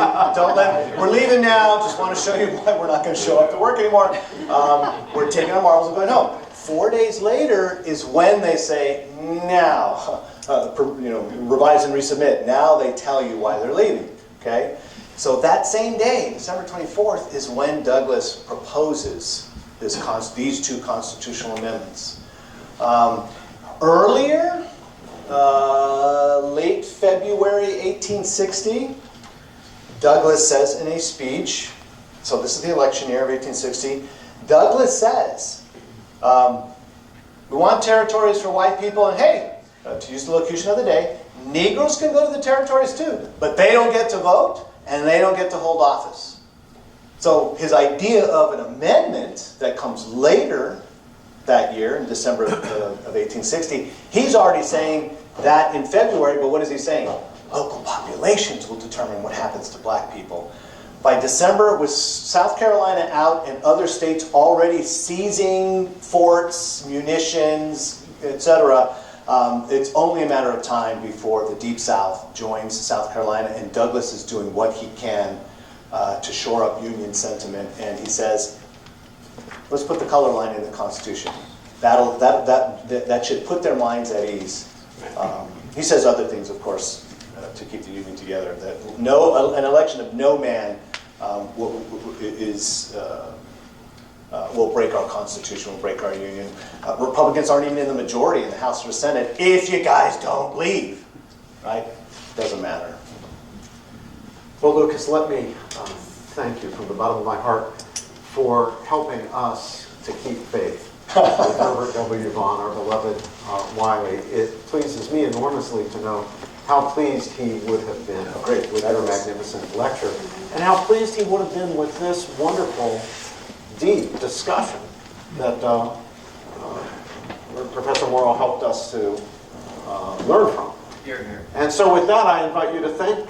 we're leaving now, just want to show you why we're not going to show up to work anymore. We're taking our marbles and going home. 4 days later is when they say, now, revise and resubmit. Now they tell you why they're leaving, okay? So that same day, December 24th, is when Douglas proposes these two constitutional amendments. Earlier, late February 1860, Douglas says in a speech, so this is the election year of 1860, Douglas says, we want territories for white people, and hey, to use the locution of the day, Negroes can go to the territories too, but they don't get to vote, and they don't get to hold office. So his idea of an amendment that comes later that year, in December of 1860, he's already saying that in February, but what is he saying? Local populations will determine what happens to black people. By December, with South Carolina out and other states already seizing forts, munitions, etc., it's only a matter of time before the Deep South joins South Carolina, and Douglas is doing what he can to shore up Union sentiment. And he says, let's put the color line in the Constitution. That should put their minds at ease. He says other things, of course, to keep the Union together. That an election of no man will break our Constitution, will break our Union. Republicans aren't even in the majority in the House or Senate if you guys don't leave, right? Doesn't matter. Well, Lucas, let me thank you from the bottom of my heart for helping us to keep faith with Herbert W. Vaughan, our beloved Wiley. It pleases me enormously to know how pleased he would have been with your magnificent lecture, and how pleased he would have been with this wonderful, deep discussion that Professor Morel helped us to learn from. Here, here. And so with that, I invite you to thank